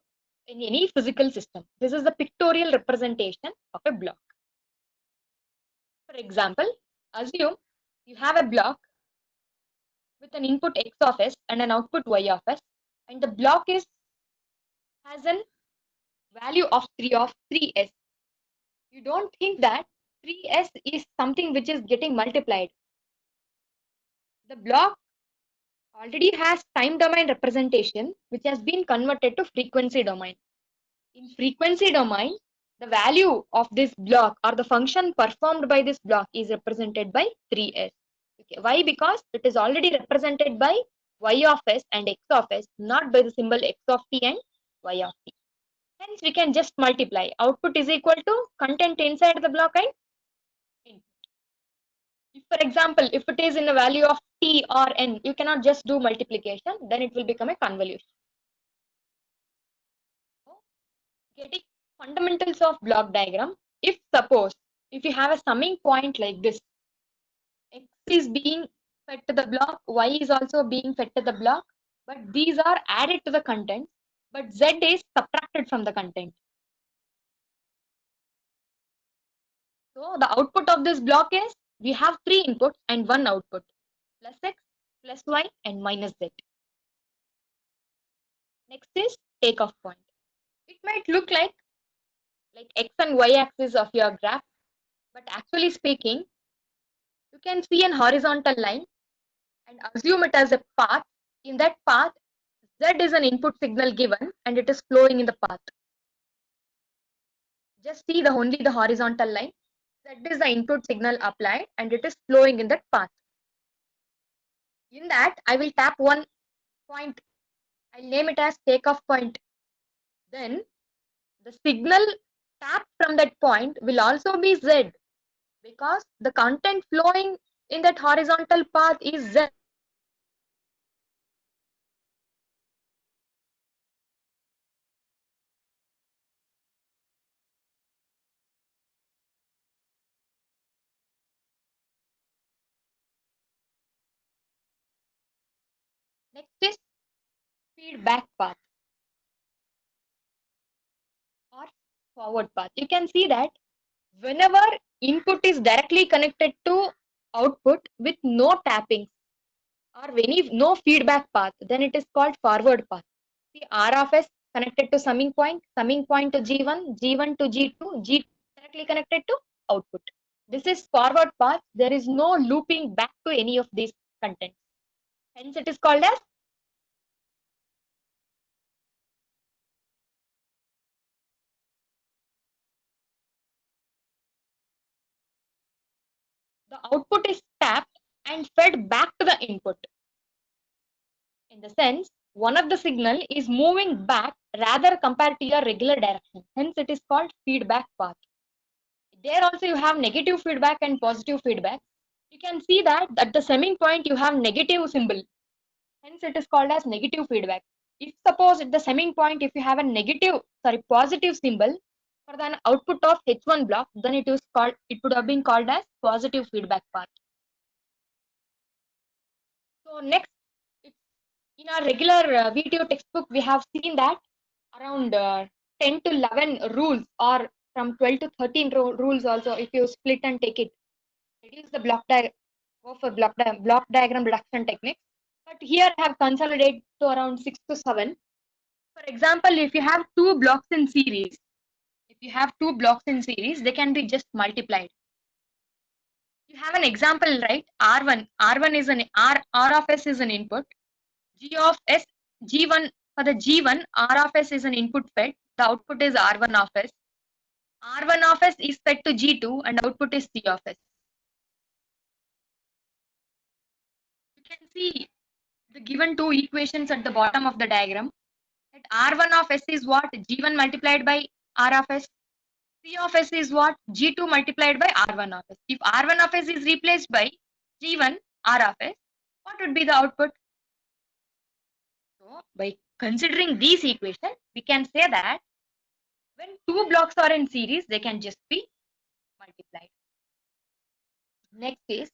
in any physical system. This is the pictorial representation of a block. For example, assume you have a block with an input x of s and an output y of s, and the block has a value of 3s. You don't think that 3s is something which is getting multiplied. The block already has time domain representation which has been converted to frequency domain. In frequency domain, the value of this block or the function performed by this block is represented by 3s. Okay. Why? Because it is already represented by y of s and x of s, not by the symbol x of t and y of t. Hence, we can just multiply. Output is equal to content inside the block and input. If, for example, if it is in a value of t or n, you cannot just do multiplication, then it will become a convolution. Getting fundamentals of block diagram, if suppose if you have a summing point like this, x is being fed to the block, y is also being fed to the block, but these are added to the content, but z is subtracted from the content. So the output of this block is, we have 3 inputs and 1 output, plus x, plus y and minus z. Next is takeoff point. It might look like x and y axis of your graph, but actually speaking, you can see an horizontal line and assume it as a path. In that path, z is an input signal given and it is flowing in the path. Just see only the horizontal line. Z is the input signal applied and it is flowing in that path. In that, I will tap one point. I'll name it as takeoff point. Then the signal tapped from that point will also be z, because the content flowing in that horizontal path is z. Next is feedback path or forward path. You can see that whenever input is directly connected to output with no tapping or no feedback path, then it is called forward path. See, R of S connected to summing point to G1, G1 to G2, G directly connected to output. This is forward path. There is no looping back to any of these contents. Hence, it is called as the output is tapped and fed back to the input. In the sense, one of the signal is moving back rather compared to your regular direction. Hence, it is called feedback path. There also you have negative feedback and positive feedback. You can see that at the summing point you have negative symbol. Hence, it is called as negative feedback. If suppose at the summing point, if you have a positive symbol for the output of H1 block, then it would have been called as positive feedback path. So next, in our regular VTO textbook, we have seen that around 10 to 11 rules or from 12 to 13 rules also, if you split and take it, reduce the go for block diagram reduction technique. But here I have consolidated to around 6 to 7. For example, if you have two blocks in series, they can be just multiplied. You have an example, right? R1 is an R of S is an input. G of S, G1 for the G1, R of S is an input fed. The output is R1 of S. R1 of S is fed to G2 and output is C of S. You can see the given two equations at the bottom of the diagram. That R1 of S is what? G1 multiplied by R of S. C of S is what? G2 multiplied by R1 of S. If R1 of S is replaced by G1 R of S, what would be the output? So, by considering these equations, we can say that when two blocks are in series, they can just be multiplied. Next is,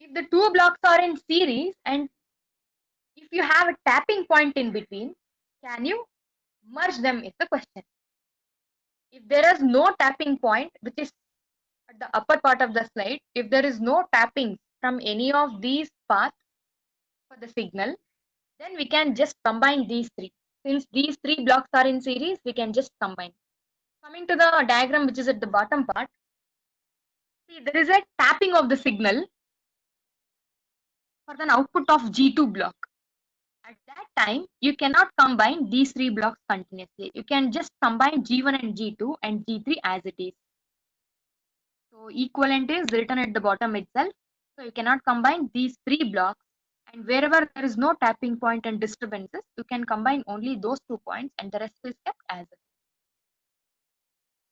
if the two blocks are in series and if you have a tapping point in between, can you merge them is the question. If there is no tapping point, which is at the upper part of the slide, if there is no tapping from any of these paths for the signal, then we can just combine these three. Since these three blocks are in series, we can just combine. Coming to the diagram, which is at the bottom part, see there is a tapping of the signal for the output of G2 block. At that time, you cannot combine these three blocks continuously. You can just combine G1 and G2 and G3 as it is. So equivalent is written at the bottom itself. So you cannot combine these three blocks, and wherever there is no tapping point and disturbances, you can combine only those 2 points and the rest is kept as it.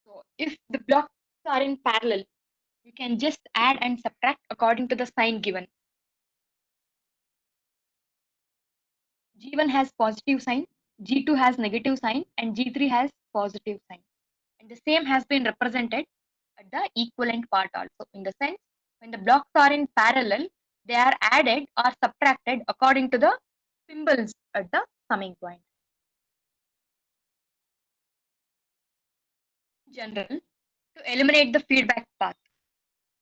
So if the blocks are in parallel, you can just add and subtract according to the sign given. G1 has positive sign, G2 has negative sign, and G3 has positive sign. And the same has been represented at the equivalent part also. In the sense, when the blocks are in parallel, they are added or subtracted according to the symbols at the summing point. In general, to eliminate the feedback path.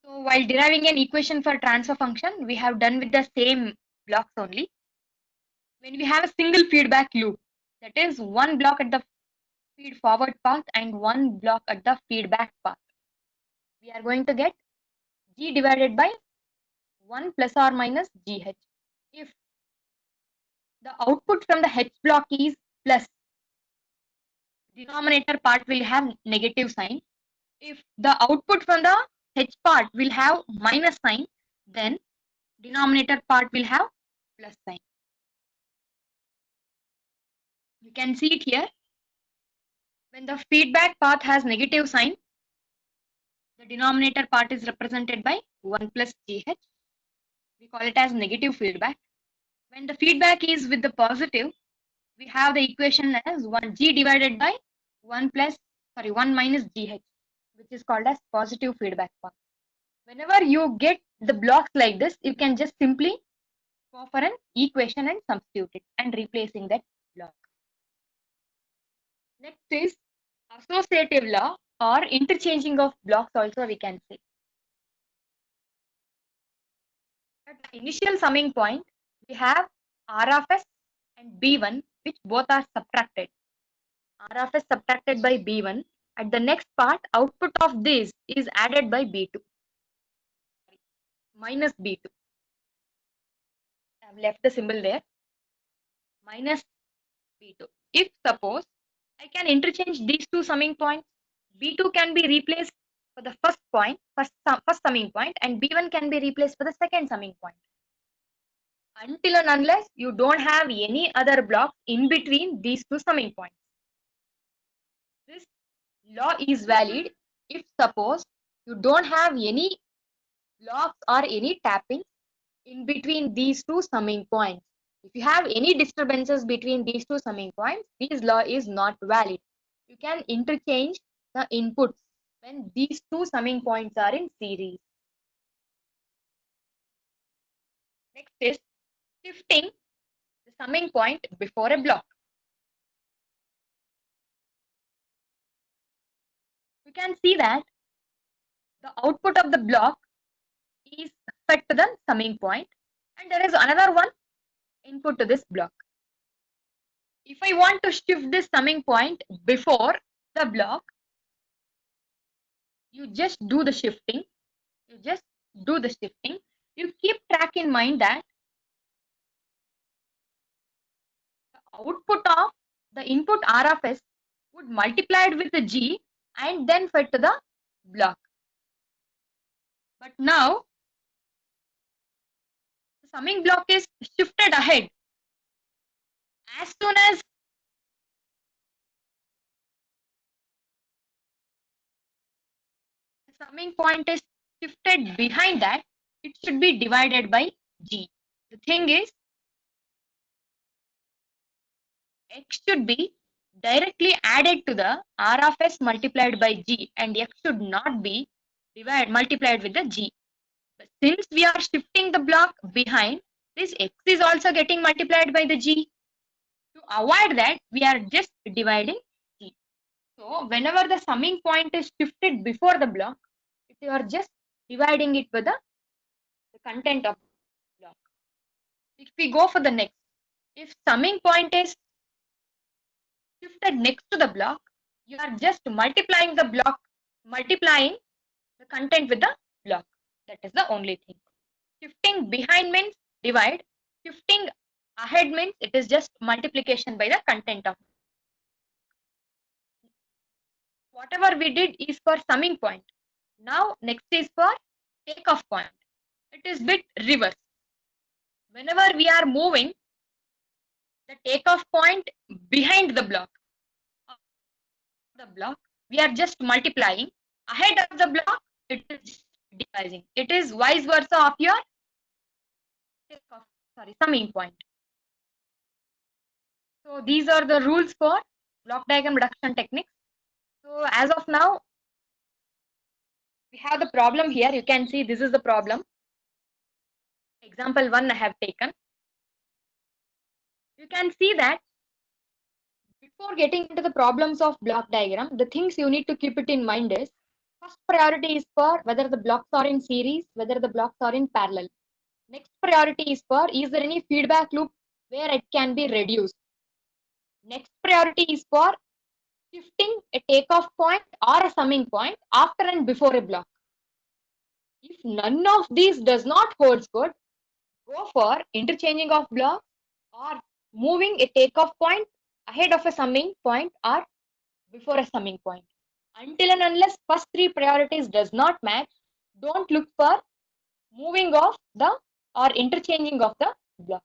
So while deriving an equation for transfer function, we have done with the same blocks only. When we have a single feedback loop, that is one block at the feed forward path and one block at the feedback path, we are going to get G divided by 1 plus or minus GH. If the output from the H block is plus, denominator part will have negative sign. If the output from the H part will have minus sign, then denominator part will have plus sign. You can see it here. When the feedback path has negative sign, the denominator part is represented by 1 plus GH. We call it as negative feedback. When the feedback is with the positive, we have the equation as 1 G divided by 1 minus GH, which is called as positive feedback path. Whenever you get the blocks like this, you can just simply go for an equation and substitute it and replacing that block. Next is associative law or interchanging of blocks also we can say. At the initial summing point, we have R of S and B1 which both are subtracted. R of S subtracted by B1. At the next part, output of this is added by B2 minus B2. I have left the symbol there minus B2. If suppose I can interchange these two summing points, B2 can be replaced for the first point, first summing point, and B1 can be replaced for the second summing point. Until and unless you don't have any other block in between these two summing points. This law is valid if suppose you don't have any blocks or any tapping in between these two summing points. If you have any disturbances between these two summing points, this law is not valid. You can interchange the inputs when these two summing points are in series. Next is shifting the summing point before a block. You can see that the output of the block is fed to the summing point, and there is another one input to this block. If I want to shift this summing point before the block, you just do the shifting. You keep track in mind that the output of the input R of S would multiplied with the G and then fed to the block. But now the summing block is shifted ahead. As soon as the summing point is shifted behind that, it should be divided by G. The thing is, X should be directly added to the R of S multiplied by G, and X should not be multiplied with the G. But since we are shifting the block behind, this X is also getting multiplied by the G. To avoid that, we are just dividing G. So whenever the summing point is shifted before the block, you are just dividing it with the content of the block. If we go for the next, if summing point is shifted next to the block, you are just multiplying the content with the block. That is the only thing. Shifting behind means divide. Shifting ahead means it is just multiplication by the content of. Whatever we did is for summing point. Now next is for takeoff point. It is bit reverse. Whenever we are moving the takeoff point behind the block, we are just multiplying. Ahead of the block, it is dividing. It is vice versa of your summing point. So these are the rules for block diagram reduction techniques. So as of now, we have the problem here. You can see this is the problem. Example 1 I have taken. You can see that before getting into the problems of block diagram, the things you need to keep it in mind is first priority is for whether the blocks are in series, whether the blocks are in parallel. Next priority is for is there any feedback loop where it can be reduced. Next priority is for shifting a takeoff point or a summing point after and before a block. If none of these does not hold good, go for interchanging of blocks or moving a takeoff point ahead of a summing point or before a summing point. Until and unless first three priorities does not match, don't look for moving off the or interchanging of the blocks.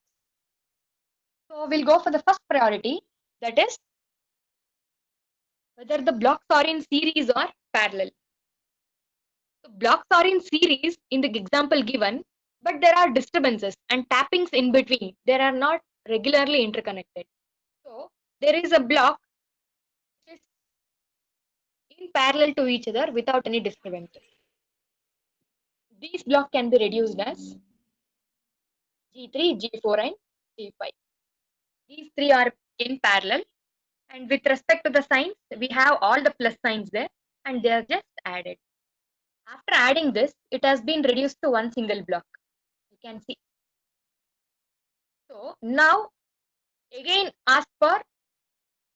So we'll go for the first priority, that is whether the blocks are in series or parallel. So blocks are in series in the example given, but there are disturbances and tappings in between. They are not regularly interconnected. So there is a block which is in parallel to each other without any disturbances. These blocks can be reduced as G3, G4 and G5. These three are in parallel, and with respect to the signs, we have all the plus signs there and they are just added. After adding this, it has been reduced to one single block. You can see. So now again ask for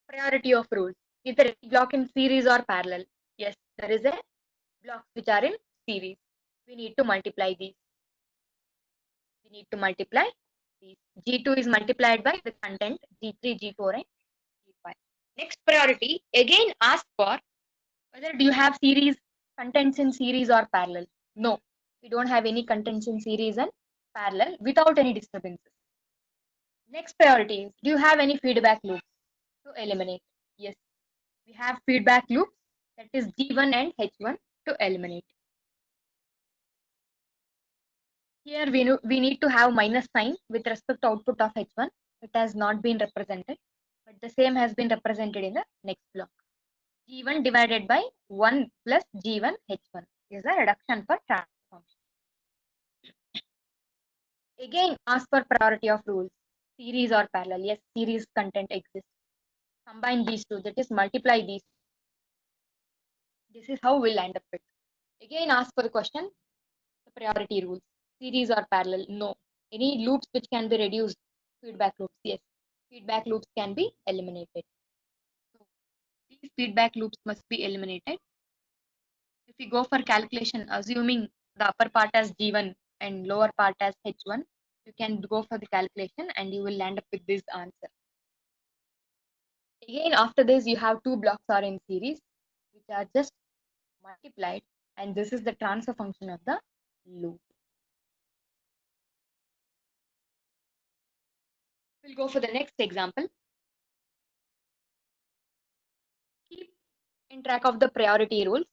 priority of rules. Is there any block in series or parallel? Yes, there is a blocks which are in series. We need to multiply these. We need to multiply these. G2 is multiplied by the content G3, G4 and G5. Next priority, again ask for whether do you have series contents in series or parallel. No, we don't have any contents in series and parallel without any disturbances. Next priority is, do you have any feedback loops to eliminate? Yes, we have feedback loops, that is G1 and H1 to eliminate. Here we need to have minus sign with respect to output of H1. It has not been represented, but the same has been represented in the next block. G1 divided by 1 plus G1 H1 is a reduction for transform. Again, ask for priority of rules. Series or parallel. Yes, series content exists. Combine these two, that is multiply these. This is how we'll end up with. Again, ask for the question, the priority rules. Series or parallel? No. Any loops which can be reduced? Feedback loops? Yes. Feedback loops can be eliminated. So these feedback loops must be eliminated. If we go for calculation, assuming the upper part as G1 and lower part as H1, you can go for the calculation and you will land up with this answer. Again, after this, you have two blocks are in series, which are just multiplied, and this is the transfer function of the loop. We'll go for the next example. Keep in track of the priority rules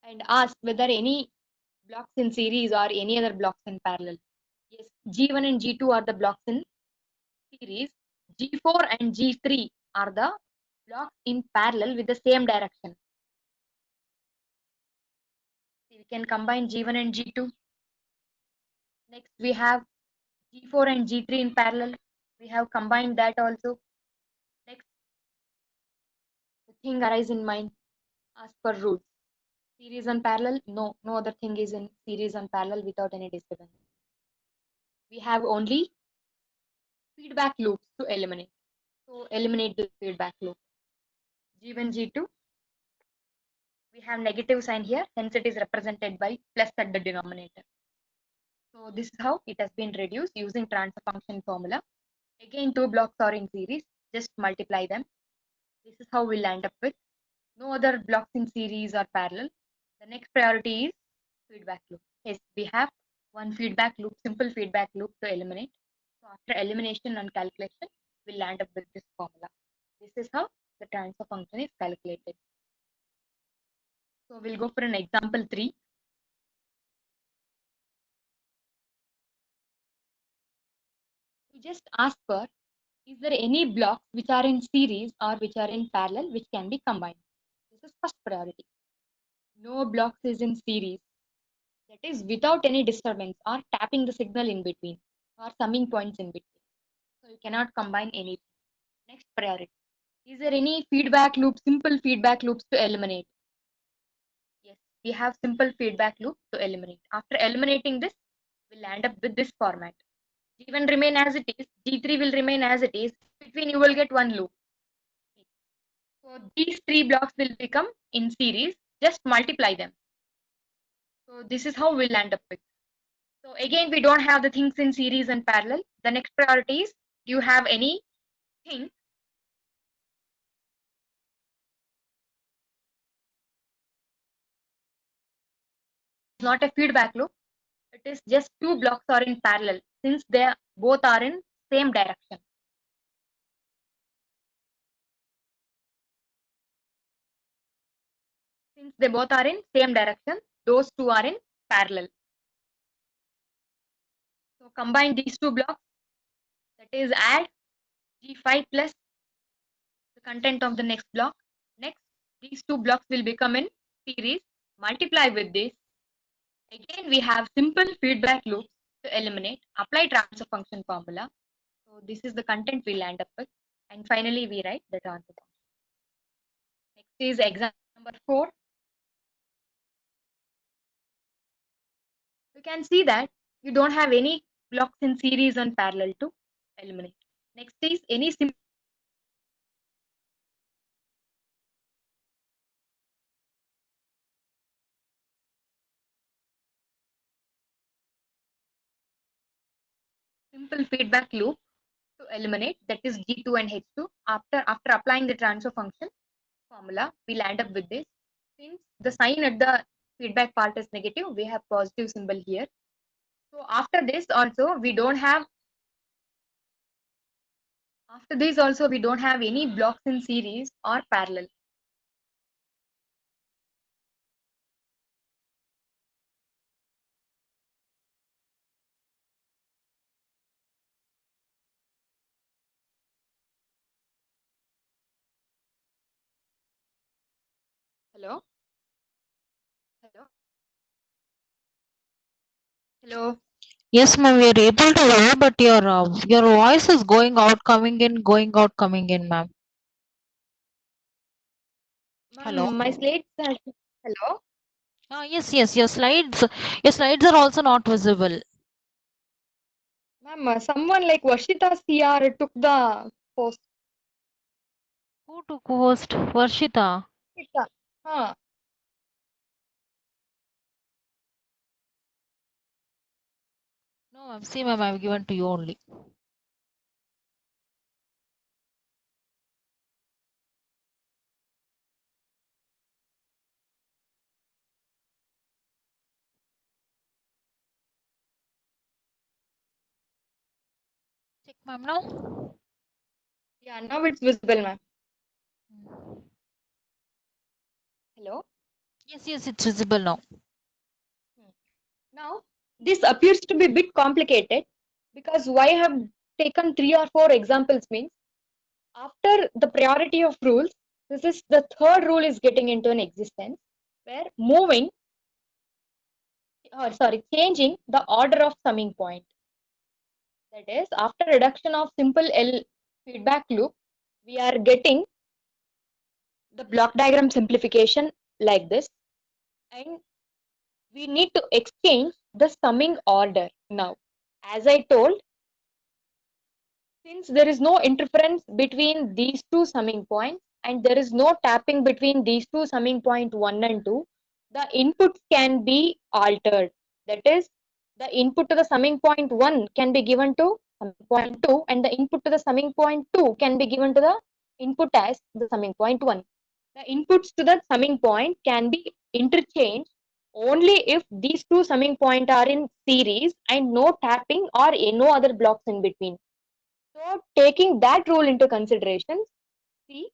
and ask whether any blocks in series or any other blocks in parallel. Yes, G1 and G2 are the blocks in series. G4 and G3 are the blocks in parallel with the same direction. We can combine G1 and G2. Next, we have G4 and G3 in parallel. We have combined that also. Next, the thing arise in mind. Ask for rules. Series and parallel? No, no other thing is in series and parallel without any disturbance. We have only feedback loops to eliminate. So eliminate the feedback loop. G1, G2. We have negative sign here, hence it is represented by plus at the denominator. So this is how it has been reduced using transfer function formula. Again, two blocks are in series, just multiply them. This is how we'll end up with no other blocks in series or parallel. The next priority is feedback loop. Yes, we have one feedback loop, simple feedback loop to eliminate. So after elimination and calculation, we'll land up with this formula. This is how the transfer function is calculated. So we'll go for an example 3. We just ask for, is there any blocks which are in series or which are in parallel which can be combined? This is first priority. No blocks is in series, that is without any disturbance or tapping the signal in between or summing points in between. So you cannot combine anything. Next priority. Is there any feedback loop, simple feedback loops to eliminate? Yes, we have simple feedback loop to eliminate. After eliminating this, we'll end up with this format. G1 remain as it is, G3 will remain as it is. Between you will get one loop. So these three blocks will become in series. Just multiply them. So this is how we'll end up with. So again, we don't have the things in series and parallel. The next priority is, do you have anything not a feedback loop? It is just two blocks are in parallel since they both are in same direction. Since they both are in same direction, those two are in parallel. So combine these two blocks, that is add G5 plus the content of the next block. Next, these two blocks will become in series. Multiply with this. Again, we have simple feedback loops. to eliminate, apply transfer function formula. So this is the content we'll end up with. And finally, we write the transfer function. Next is example number 4. You can see that you don't have any blocks in series and parallel to eliminate. Next is any simple feedback loop to eliminate, that is G2 and H2. After applying the transfer function formula, we'll end up with this. Since the sign at the feedback part is negative, we have positive symbol here. So after this also we don't have any blocks in series or parallel. Hello? Hello? Hello? Yes, ma'am, we are able to hear, but your voice is going out, coming in, going out, coming in, ma'am. Hello. Ma'am, my slides are... Hello? Yes, your slides are also not visible. Ma'am, someone like Varshita CR took the post. Who took host? Varshita. Varshita. Huh. No, ma'am. See, ma'am, I've given to you only. Check, ma'am, now. Yeah, now it's visible, ma'am. Hello? Yes, it's visible now. Now, this appears to be a bit complicated because why I have taken 3 or 4 examples means after the priority of rules, this is the third rule is getting into an existence where changing the order of summing point. That is, after reduction of simple L feedback loop, we are getting the block diagram simplification like this, and we need to exchange the summing order now. As I told, since there is no interference between these two summing points and there is no tapping between these two summing point 1 and 2, the inputs can be altered. That is, the input to the summing point 1 can be given to summing point 2 and the input to the summing point 2 can be given to the input as the summing point 1. The inputs to the summing point can be interchanged only if these two summing point are in series and no tapping or no other blocks in between. So taking that rule into consideration, see,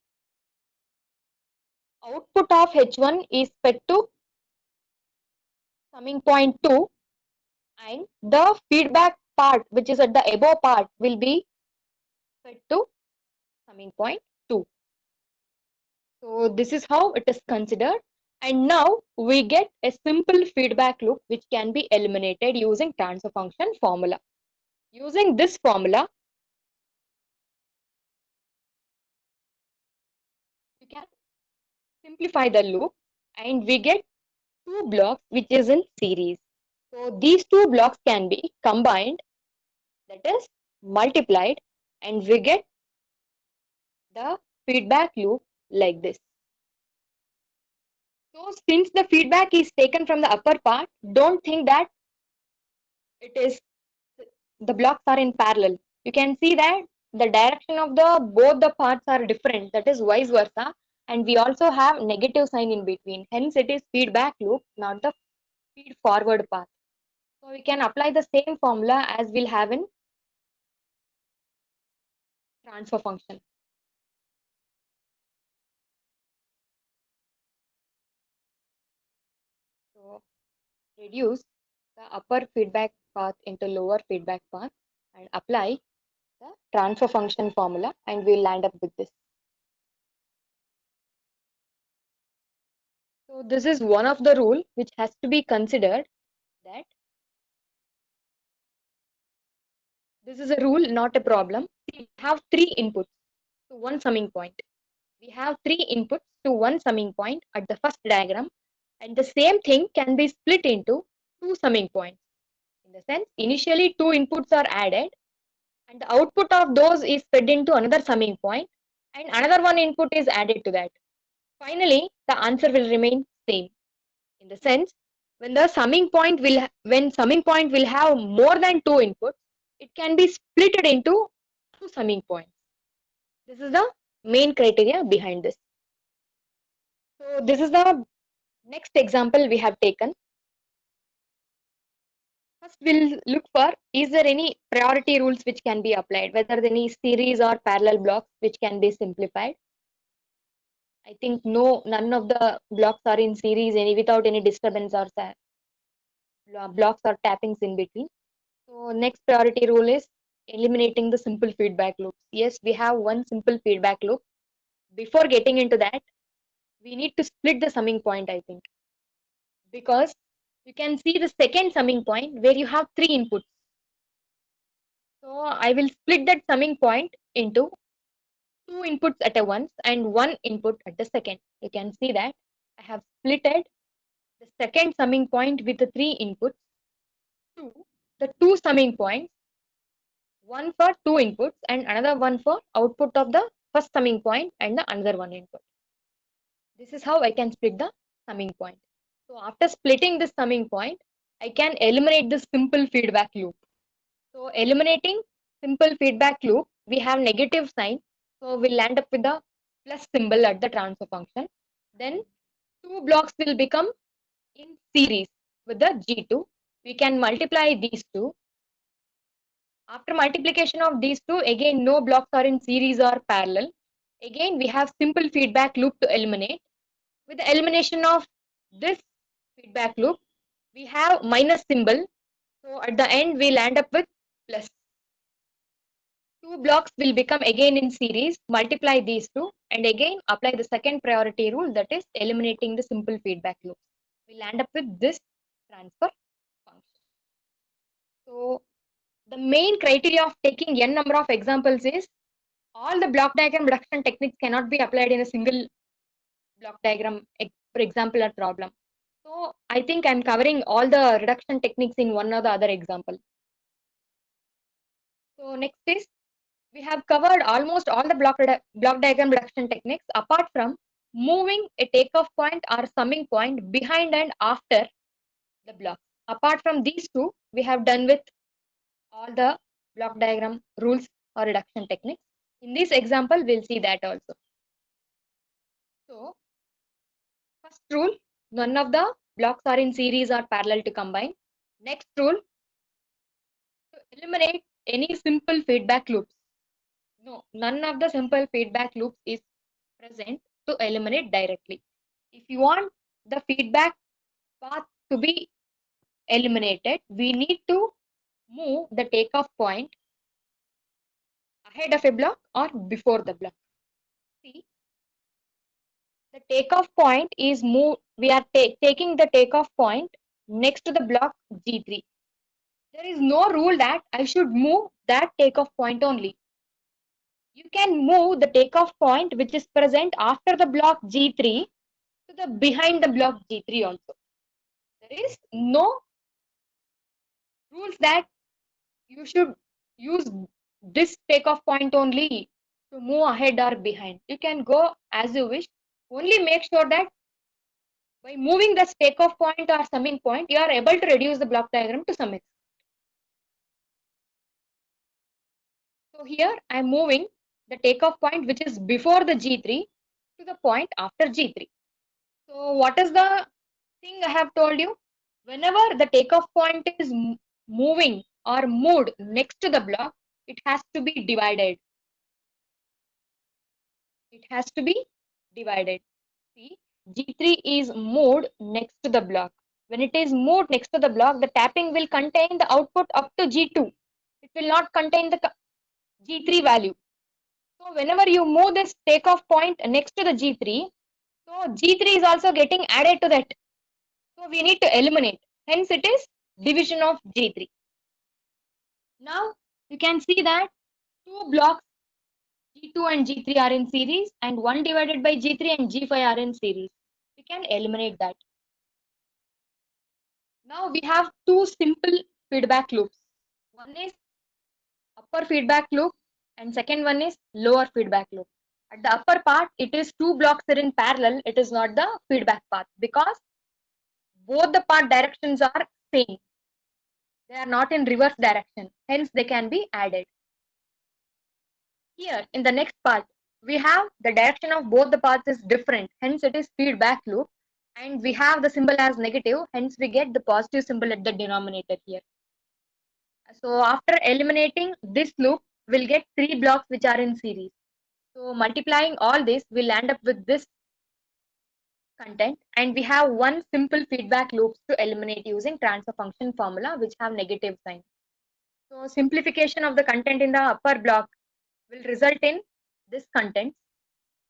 output of H1 is fed to summing point 2 and the feedback part which is at the above part will be fed to summing point 2. So this is how it is considered, and now we get a simple feedback loop which can be eliminated using transfer function formula. Using this formula, you can simplify the loop and we get 2 blocks which is in series. So these 2 blocks can be combined, that is multiplied, and we get the feedback loop like this. So since the feedback is taken from the upper part, don't think that it is the blocks are in parallel. You can see that the direction of the both the parts are different, that is vice versa, and we also have negative sign in between. Hence it is feedback loop, not the feed forward path. So we can apply the same formula as we'll have in transfer function. So reduce the upper feedback path into lower feedback path and apply the transfer function formula and we'll land up with this. So this is one of the rule which has to be considered, that This is a rule, not a problem. See, we have three inputs to one summing point. We have three inputs to one summing point at the first diagram, and the same thing can be split into two summing points. In the sense, initially two inputs are added, and the output of those is fed into another summing point, and another one input is added to that. Finally, the answer will remain same. In the sense, when summing point will have more than two inputs, it can be splitted into two summing points. This is the main criteria behind this. So this is the next example we have taken. First, we'll look for, is there any priority rules which can be applied, whether any series or parallel blocks which can be simplified. I think no, none of the blocks are in series any without any disturbance or blocks or tappings in between. So next priority rule is eliminating the simple feedback loops. Yes, we have one simple feedback loop. Before getting into that, we need to split the summing point, I think, because you can see the second summing point where you have three inputs. So I will split that summing point into two inputs at a once and one input at the second. You can see that I have splitted the second summing point with the three inputs to the two summing points, one for two inputs and another one for output of the first summing point and the another one input. This is how I can split the summing point. So after splitting this summing point, I can eliminate the simple feedback loop. So eliminating simple feedback loop, we have negative sign. So we'll land up with the plus symbol at the transfer function. Then two blocks will become in series with the G2. We can multiply these two. After multiplication of these two, again no blocks are in series or parallel. Again we have simple feedback loop to eliminate. With the elimination of this feedback loop, we have minus symbol. So at the end we land up with plus. Two blocks will become again in series, multiply these two, and again apply the second priority rule, that is eliminating the simple feedback loop. We'll end up with this transfer function. So the main criteria of taking n number of examples is all the block diagram reduction techniques cannot be applied in a single block diagram, for example, or problem. So I think I'm covering all the reduction techniques in one or the other example. So next is, we have covered almost all the block diagram reduction techniques apart from moving a takeoff point or summing point behind and after the block. Apart from these two, we have done with all the block diagram rules or reduction techniques. In this example, we'll see that also. So, first rule, none of the blocks are in series or parallel to combine. Next rule, to eliminate any simple feedback loops. No, none of the simple feedback loops is present to eliminate directly. If you want the feedback path to be eliminated, we need to move the takeoff point ahead of a block or before the block. See, the takeoff point is moved, we are taking the takeoff point next to the block G3. There is no rule that I should move that takeoff point only. You can move the takeoff point which is present after the block G3 to the behind the block G3 also. There is no rules that you should use this takeoff point only to move ahead or behind. You can go as you wish. Only make sure that by moving this takeoff point or summing point, you are able to reduce the block diagram to some extent. So here I am moving the takeoff point which is before the G3 to the point after G3. So what is the thing I have told you? Whenever the takeoff point is moving or moved next to the block, it has to be divided. It has to be divided. See, G3 is moved next to the block. When it is moved next to the block, the tapping will contain the output up to G2. It will not contain the G3 value. So whenever you move this takeoff point next to the G3, so G3 is also getting added to that. So we need to eliminate. Hence it is division of G3. Now You can see that two blocks G2 and G3 are in series and 1 divided by G3 and G5 are in series. We can eliminate that. Now we have two simple feedback loops. One is upper feedback loop and second one is lower feedback loop. At the upper part, it is two blocks are in parallel. It is not the feedback path because both the path directions are same. They are not in reverse direction. Hence, they can be added. Here, in the next part, we have the direction of both the paths is different. Hence, it is feedback loop. And we have the symbol as negative. Hence, we get the positive symbol at the denominator here. So, after eliminating this loop, we'll get three blocks which are in series. So, multiplying all this, we'll end up with this content, and we have one simple feedback loops to eliminate using transfer function formula which have negative sign. So simplification of the content in the upper block will result in this content.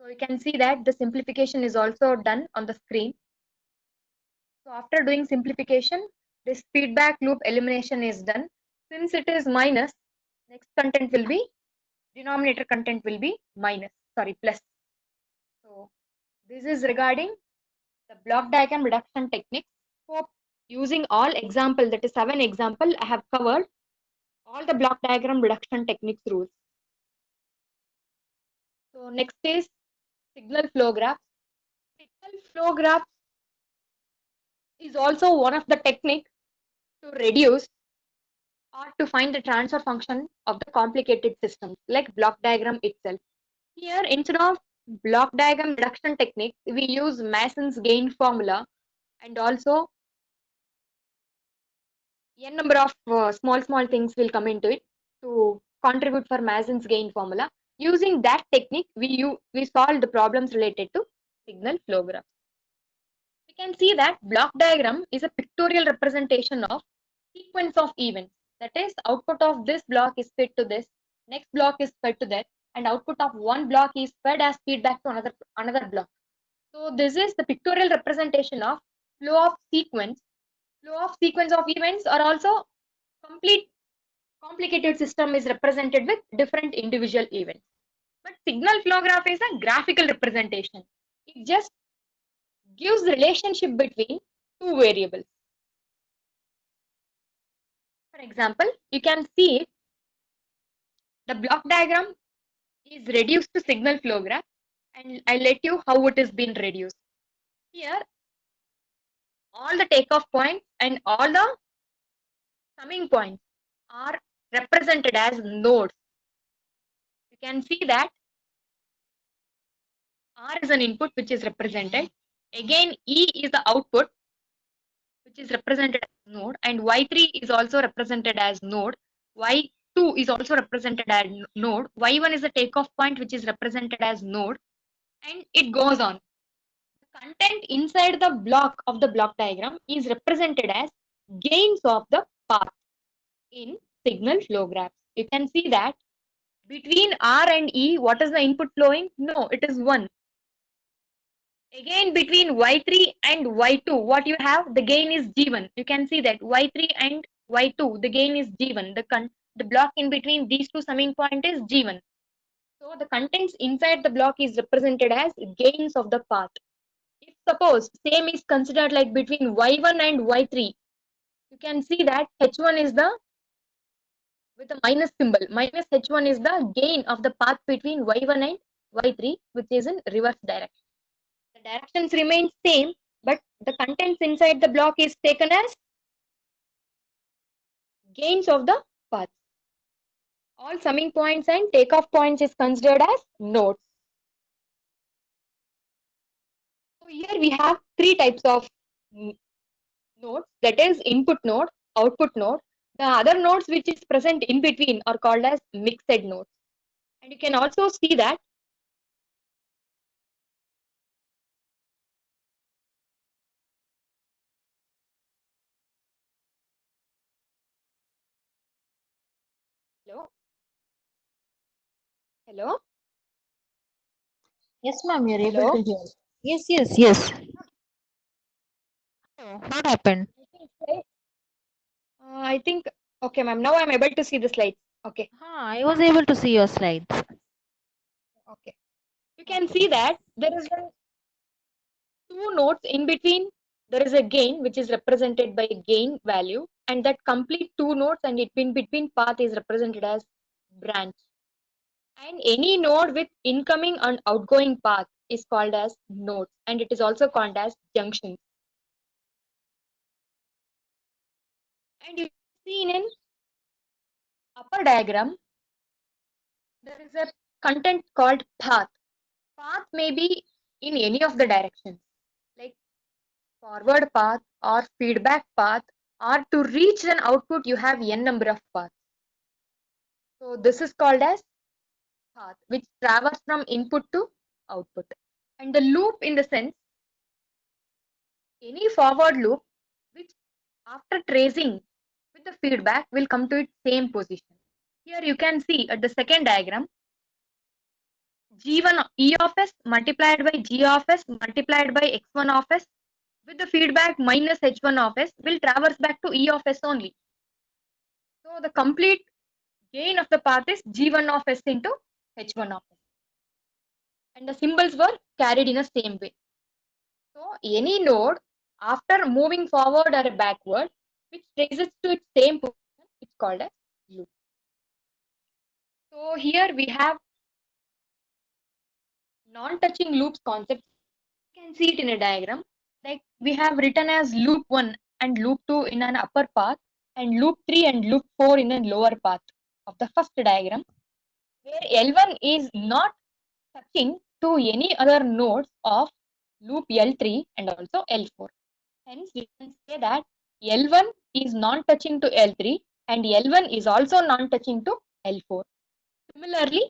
So you can see that the simplification is also done on the screen. So after doing simplification, this feedback loop elimination is done. Since it is minus, next content will be, denominator content will be plus. So this is regarding the block diagram reduction technique. Hope using all example, that is 7 example, I have covered all the block diagram reduction techniques rules. So next is signal flow graph. Signal flow graph is also one of the technique to reduce or to find the transfer function of the complicated systems like block diagram itself. Here, instead of block diagram reduction technique, we use Mason's gain formula and also n number of small things will come into it to contribute for Mason's gain formula. Using that technique, we solve the problems related to signal flow graph. We can see that block diagram is a pictorial representation of sequence of events. That is, output of this block is fed to this, next block is fed to that, and output of one block is fed as feedback to another block. So this is the pictorial representation of flow of sequence. Flow of sequence of events are also complete complicated system is represented with different individual events. But signal flow graph is a graphical representation. It just gives the relationship between two variables. For example, you can see the block diagram is reduced to signal flow graph, and I'll let you how it is being reduced. Here, all the takeoff points and all the summing points are represented as nodes. You can see that R is an input which is represented. Again, E is the output which is represented as node, and Y3 is also represented as node. Y2 is also represented as node. Y1 is the takeoff point which is represented as node, and it goes on. The content inside the block of the block diagram is represented as gains of the path in signal flow graphs. You can see that between R and E, what is the input flowing? No, it is 1. Again, between Y3 and Y2, what you have? The gain is G1. You can see that Y3 and Y2, the gain is G1. The block in between these two summing point is G1. So the contents inside the block is represented as gains of the path. If suppose same is considered like between Y1 and Y3, you can see that H1 is the with a minus symbol. Minus H1 is the gain of the path between Y1 and Y3, which is in reverse direction. The directions remain same, but the contents inside the block is taken as gains of the path. All summing points and takeoff points is considered as nodes. So here we have three types of nodes, that is input node, output node. The other nodes which is present in between are called as mixed nodes. And you can also see that hello. Hello. Yes, ma'am, you're able Hello. to hear. Yes. Oh, what happened? I think okay, ma'am. Now I'm able to see the slides. Okay. I was able to see your slides. Okay. You can see that there is a two nodes in between. There is a gain which is represented by gain value, and that complete two nodes and it in between path is represented as branch. And any node with incoming and outgoing path is called as nodes, and it is also called as junctions. And you see in an upper diagram, there is a content called path. Path may be in any of the directions, like forward path or feedback path, or to reach an output you have n number of paths. So this is called as path, which travels from input to output. And the loop, in the sense, any forward loop which after tracing with the feedback will come to its same position. Here you can see at the second diagram, g1 e of s multiplied by g of s multiplied by x1 of s with the feedback minus h1 of s will traverse back to e of s only. So the complete gain of the path is g1 of s into h1 of s. And the symbols were carried in the same way. So any node after moving forward or backward which traces to its same position is called as loop. So here we have non-touching loops concept. You can see it in a diagram. Like we have written as loop 1 and loop 2 in an upper path and loop 3 and loop 4 in a lower path of the first diagram, where L1 is not touching to any other nodes of loop L3 and also L4. Hence, we can say that L1 is non-touching to L3 and L1 is also non-touching to L4. Similarly,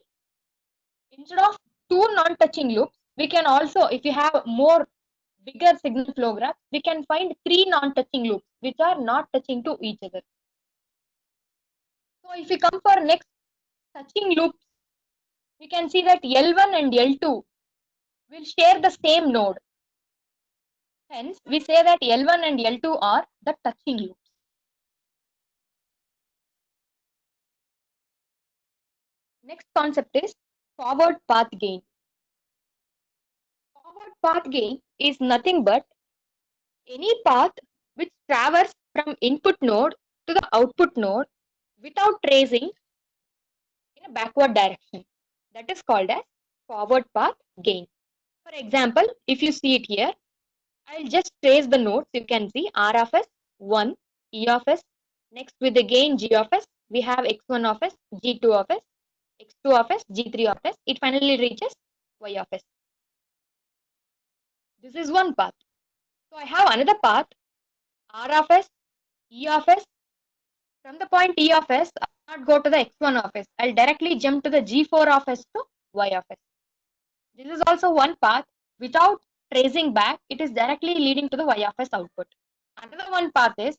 instead of two non-touching loops, we can also, if you have more bigger signal flow graph, we can find three non-touching loops which are not touching to each other. So if we come for next touching loops, we can see that L1 and L2 will share the same node. Hence, we say that L1 and L2 are the touching loops. Next concept is forward path gain. Forward path gain is nothing but any path which traverses from input node to the output node without tracing in a backward direction. That is called as forward path gain. For example, if you see it here, I'll just trace the nodes. You can see R of s, 1, E of s. Next with the gain G of s, we have x1 of s, G2 of s, x2 of s, G3 of s. It finally reaches Y of s. This is one path. So I have another path, R of s, E of s. From the point E of s, I'll not go to the x1 of s. I'll directly jump to the G4 of s to Y of s. This is also one path. Without tracing back, it is directly leading to the Y of s output. Another one path is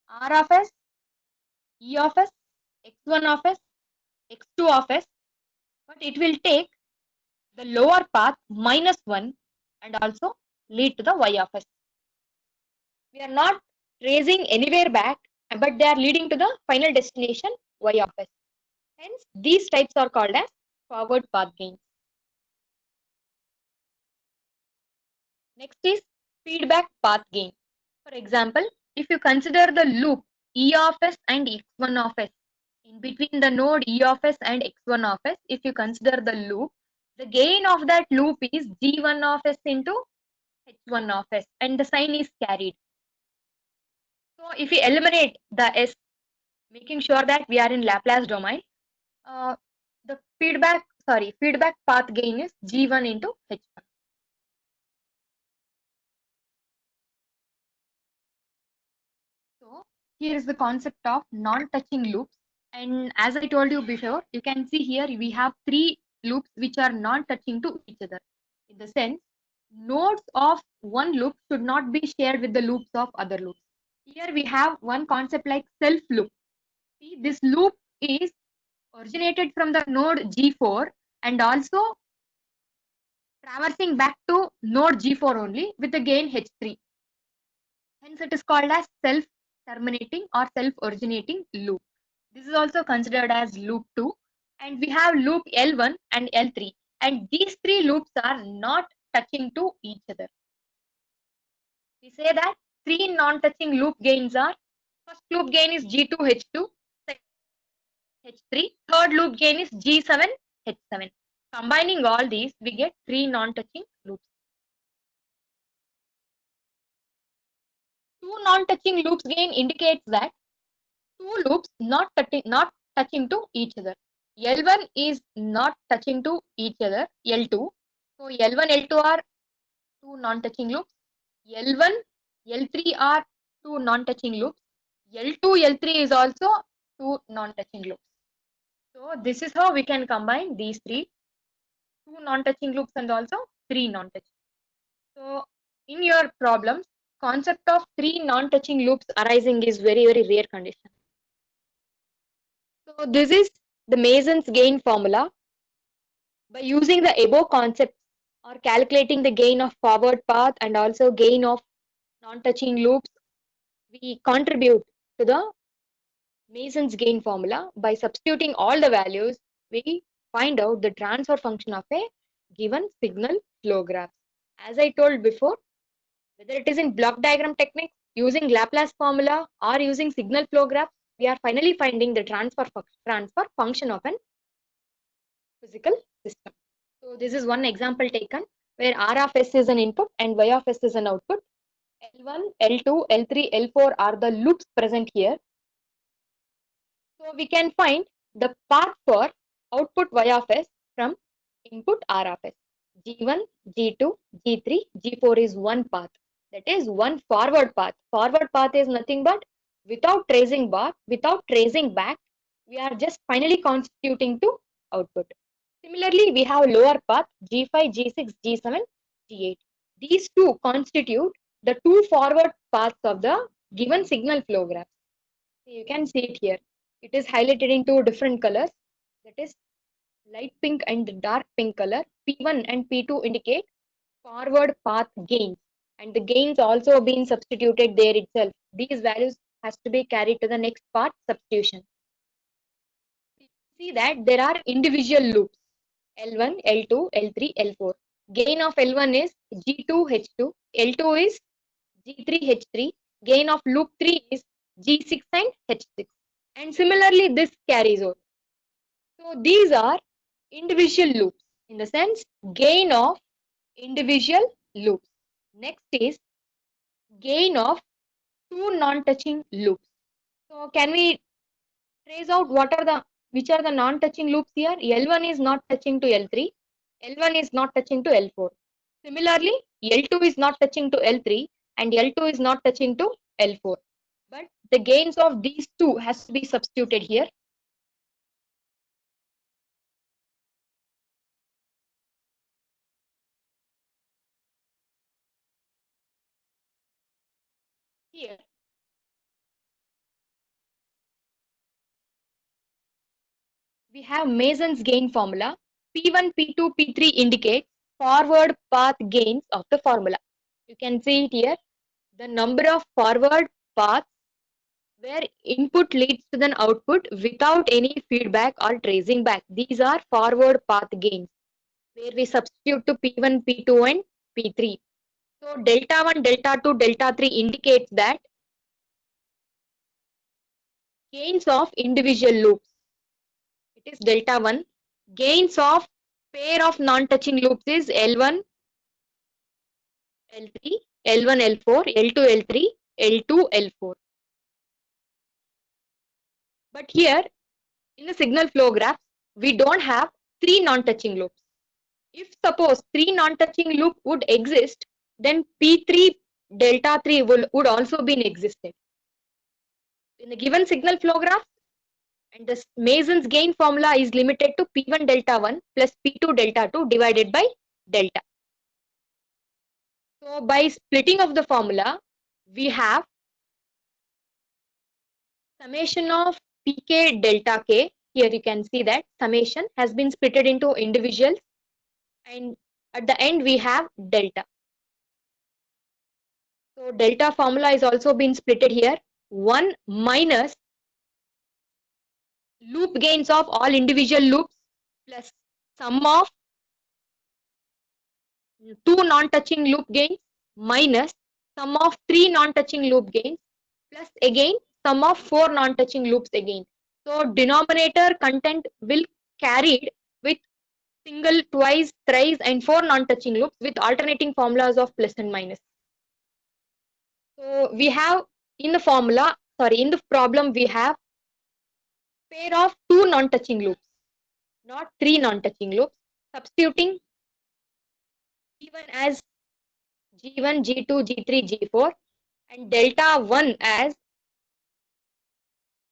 R of s, E of s, x1 of s, x2 of s, but it will take the lower path minus 1 and also lead to the Y of s. We are not tracing anywhere back, but they are leading to the final destination Y of s. Hence, these types are called as forward path gains. Next is feedback path gain. For example, if you consider the loop E of s and x1 of s, in between the node E of s and x1 of s, if you consider the loop, the gain of that loop is g1 of s into h1 of s, and the sign is carried. So if we eliminate the s, making sure that we are in Laplace domain, the feedback path gain is g1 into h1. So here is the concept of non-touching loops. And as I told you before, you can see here we have three loops which are non-touching to each other. In the sense, nodes of one loop should not be shared with the loops of other loops. Here we have one concept like self loop. See, this loop is originated from the node G4 and also traversing back to node G4 only with the gain H3. Hence, it is called as self-terminating or self-originating loop. This is also considered as loop 2. And we have loop L1 and L3. And these three loops are not touching to each other. We say that three non-touching loop gains are, first loop gain is G2H2, second H3, third loop gain is G7H7. Combining all these, we get three non-touching loops. Two non-touching loops gain indicates that two loops not touching to each other. L1 is not touching to each other, L2. So L1, L2 are two non-touching loops. L1, L3 are two non-touching loops. L2, L3 is also two non-touching loops. So this is how we can combine these three, two non-touching loops and also three non-touching. So in your problems, concept of three non-touching loops arising is very, very rare condition. So this is the Mason's gain formula. By using the above concepts or calculating the gain of forward path and also gain of non-touching loops, we contribute to the Mason's gain formula. By substituting all the values, we find out the transfer function of a given signal flow graph. As I told before, whether it is in block diagram technique, using Laplace formula or using signal flow graph, we are finally finding the transfer function of an physical system. So this is one example taken where R of S is an input and Y of S is an output. L1, L2, L3, L4 are the loops present here. So we can find the path for output Y of S from input R of S. G1, G2, G3, G4 is one path. That is one forward path. Forward path is nothing but without tracing back, we are just finally constituting to output. Similarly, we have lower path G5, G6, G7, G8. These two constitute the two forward paths of the given signal flow graph. You can see it here. It is highlighted in two different colors. That is light pink and dark pink color. P1 and P2 indicate forward path gains. And the gains also been substituted there itself. These values has to be carried to the next part substitution. See that there are individual loops. L1, L2, L3, L4. Gain of L1 is G2H2, L2 is G3H3, gain of loop 3 is G6 and H6. And similarly, this carries over. So these are individual loops in the sense gain of individual loops. Next is gain of two non-touching loops. So can we trace out which are the non-touching loops here? L1 is not touching to L3. L1 is not touching to L4. Similarly, L2 is not touching to L3 and L2 is not touching to L4. But the gains of these two has to be substituted here. Here, we have Mason's gain formula. P1, P2, P3 indicate forward path gains of the formula. You can see it here. The number of forward paths where input leads to an output without any feedback or tracing back. These are forward path gains where we substitute to P1, P2 and P3. So delta 1, delta 2, delta 3 indicates that gains of individual loops. It is delta 1. Gains of pair of non-touching loops is L1, L3, L1, L4, L2, L3, L2, L4. But here in the signal flow graph, we don't have three non-touching loops. If suppose three non-touching loop would exist, then P3 delta 3 would also be existed. In the given signal flow graph, and the Mason's gain formula is limited to P1 delta 1 plus P2 delta 2 divided by delta. So by splitting of the formula, we have summation of Pk delta k. Here you can see that summation has been splitted into individuals and at the end we have delta. So delta formula is also been splitted here. 1 minus loop gains of all individual loops plus sum of two non-touching loop gains minus sum of three non-touching loop gains plus again sum of four non-touching loops again. So denominator content will carried with single, twice, thrice and four non-touching loops with alternating formulas of plus and minus. So we have in the formula, sorry, in the problem we have pair of two non-touching loops, not three non-touching loops, substituting G1 as G1, G2, G3, G4 and delta 1 as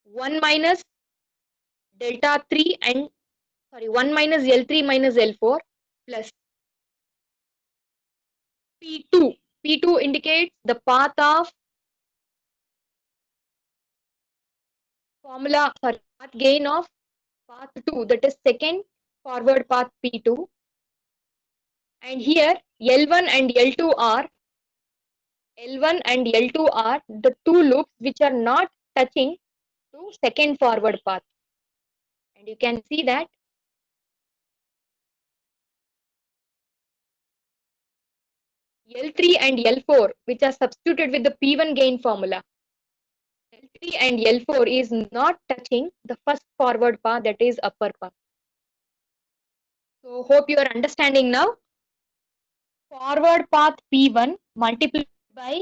1 minus delta 3 and sorry 1 minus L3 minus L4 plus P2. P2 indicates the path of formula, sorry, path gain of path 2, that is second forward path P2. And here L1 and L2 are the two loops which are not touching to second forward path. And you can see that L3 and L4 which are substituted with the P1 gain formula. L3 and L4 is not touching the first forward path, that is upper path. So hope you are understanding now. Forward path P1 multiplied by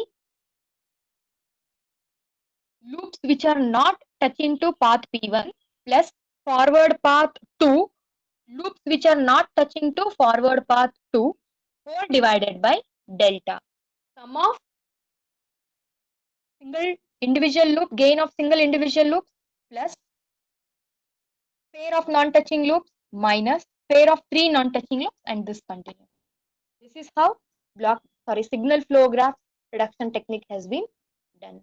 loops which are not touching to path P1 plus forward path 2 loops which are not touching to forward path 2 whole divided by delta. Sum of single individual loop gain of single individual loops plus pair of non-touching loops minus pair of three non-touching loops and this continues. This is how signal flow graph reduction technique has been done.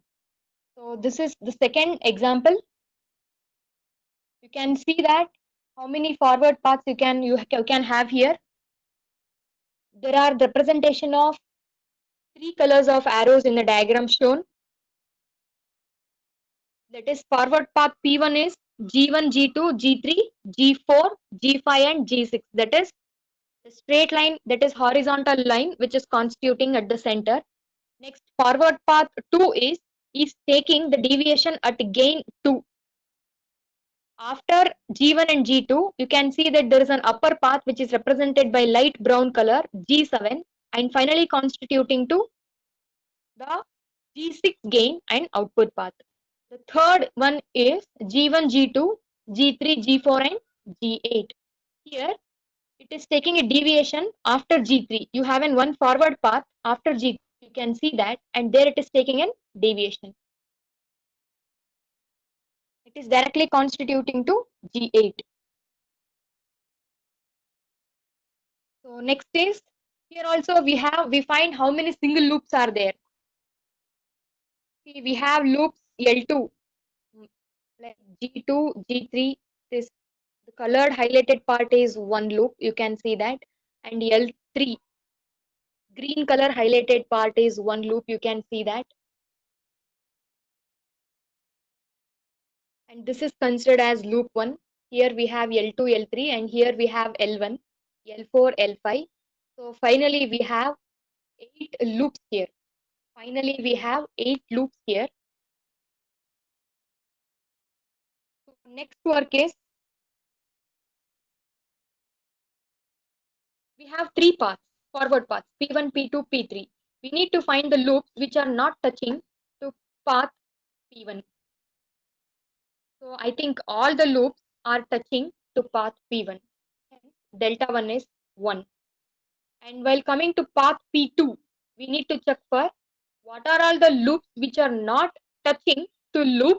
So this is the second example. You can see that how many forward paths you can have here. There are representation of three colors of arrows in the diagram shown. That is forward path P1 is G1, G2, G3, G4, G5 and G6. That is the straight line, that is horizontal line which is constituting at the center. Next forward path 2 is taking the deviation at gain 2. After G1 and G2, you can see that there is an upper path which is represented by light brown color G7 and finally constituting to the G6 gain and output path. The third one is G1, G2, G3, G4 and G8. Here it is taking a deviation after G3. You have an one forward path after G3. You can see that and there it is taking a deviation. It is directly constituting to G8. So next is here also we find how many single loops are there. See, we have loops L2 like G2, G3. This the colored highlighted part is one loop. You can see that, and L3 green color highlighted part is one loop. You can see that, and this is considered as loop 1. Here we have L2, L3 and here we have L1, L4, L5. So finally we have 8 loops here. Finally we have 8 loops here. So next work is we have 3 paths, forward paths, P1, P2, P3. We need to find the loops which are not touching to path P1. So I think all the loops are touching to path P1. Hence, delta 1 is 1. And while coming to path P2, we need to check for what are all the loops which are not touching to loop,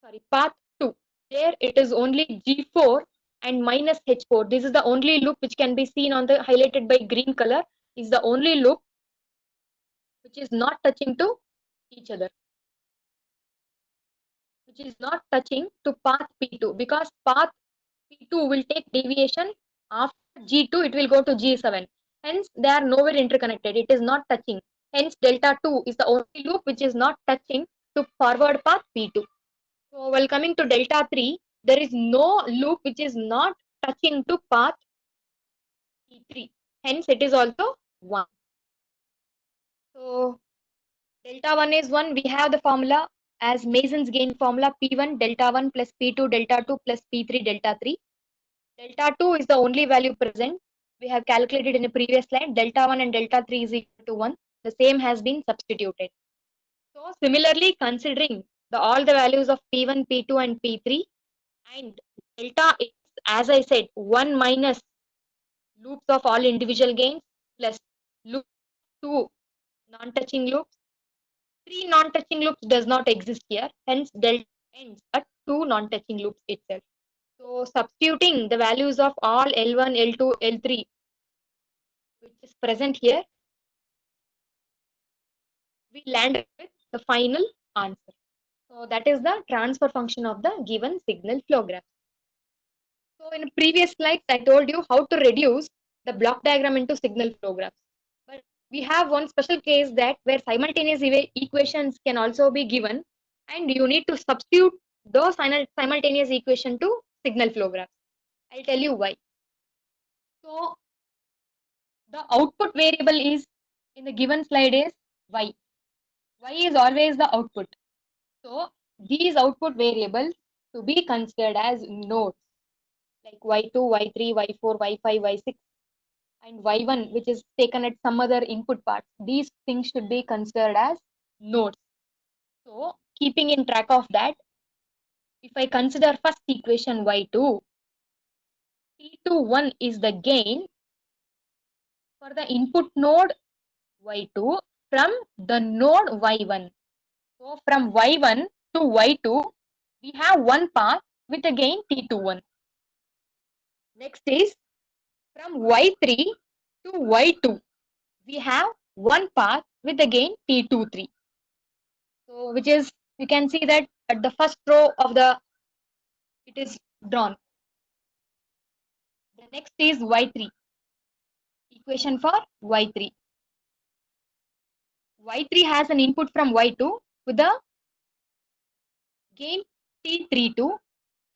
sorry, path 2. There it is only G4 and minus H4. This is the only loop which can be seen on the highlighted by green color is the only loop which is not touching to each other, which is not touching to path P2 because path P2 will take deviation after G2 it will go to G7. Hence they are nowhere interconnected. It is not touching. Hence delta 2 is the only loop which is not touching to forward path P2. So while coming to delta 3, there is no loop which is not touching to path T3. Hence it is also 1. So delta 1 is 1. We have the formula as Mason's gain formula P1 delta 1 plus P2 delta 2 plus P3 delta 3. Delta 2 is the only value present. We have calculated in the previous slide. Delta 1 and delta 3 is equal to 1. The same has been substituted. So similarly, considering all the values of P1, P2 and P3, and delta is, as I said, 1 minus loops of all individual gains plus loop 2 non-touching loops. 3 non-touching loops does not exist here. Hence, delta ends at 2 non-touching loops itself. So substituting the values of all L1, L2, L3, which is present here, we land with the final answer. So that is the transfer function of the given signal flow graph. So in previous slides, I told you how to reduce the block diagram into signal flow graphs. But we have one special case that where simultaneous equations can also be given, and you need to substitute those simultaneous equation to signal flow graphs. I'll tell you why. So the output variable is in the given slide is y. Y is always the output. So these output variables to be considered as nodes like y2, y3, y4, y5, y6 and y1 which is taken at some other input part. These things should be considered as nodes. So keeping in track of that, if I consider first equation y2, T21 is the gain for the input node y2 from the node y1. So from y1 to y2, we have one path with a gain T21. Next is from y3 to y2, we have one path with the gain T23. So which is, you can see that at the first row of the, it is drawn. The next is y3, equation for y3. Y3 has an input from y2 with the gain T32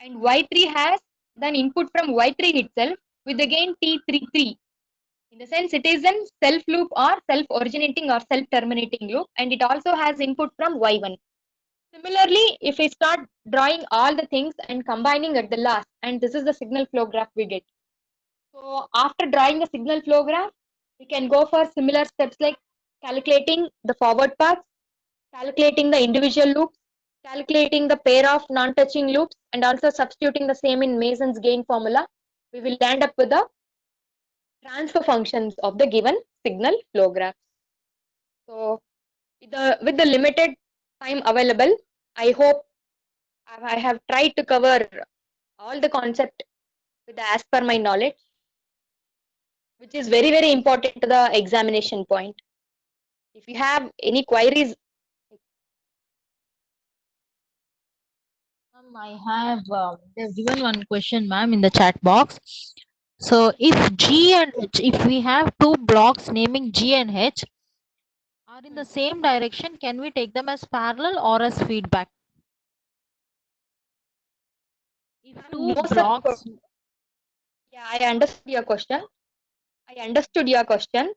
and y3 has an input from y3 itself with the gain T33. In the sense, it is a self loop or self-originating or self-terminating loop, and it also has input from y1. Similarly, if we start drawing all the things and combining at the last, and this is the signal flow graph we get. So after drawing the signal flow graph, we can go for similar steps like calculating the forward paths, calculating the individual loops, calculating the pair of non-touching loops, and also substituting the same in Mason's gain formula. We will end up with the transfer functions of the given signal flow graph. So with the limited time available, I hope I have tried to cover all the concept with as per my knowledge, which is very, very important to the examination point. If you have any queries, Ma'am, I have they've given one question, ma'am, in the chat box. So if G and H, if we have two blocks naming G and H are in the same direction, can we take them as parallel or as feedback? If two no such blocks, yeah, I understood your question.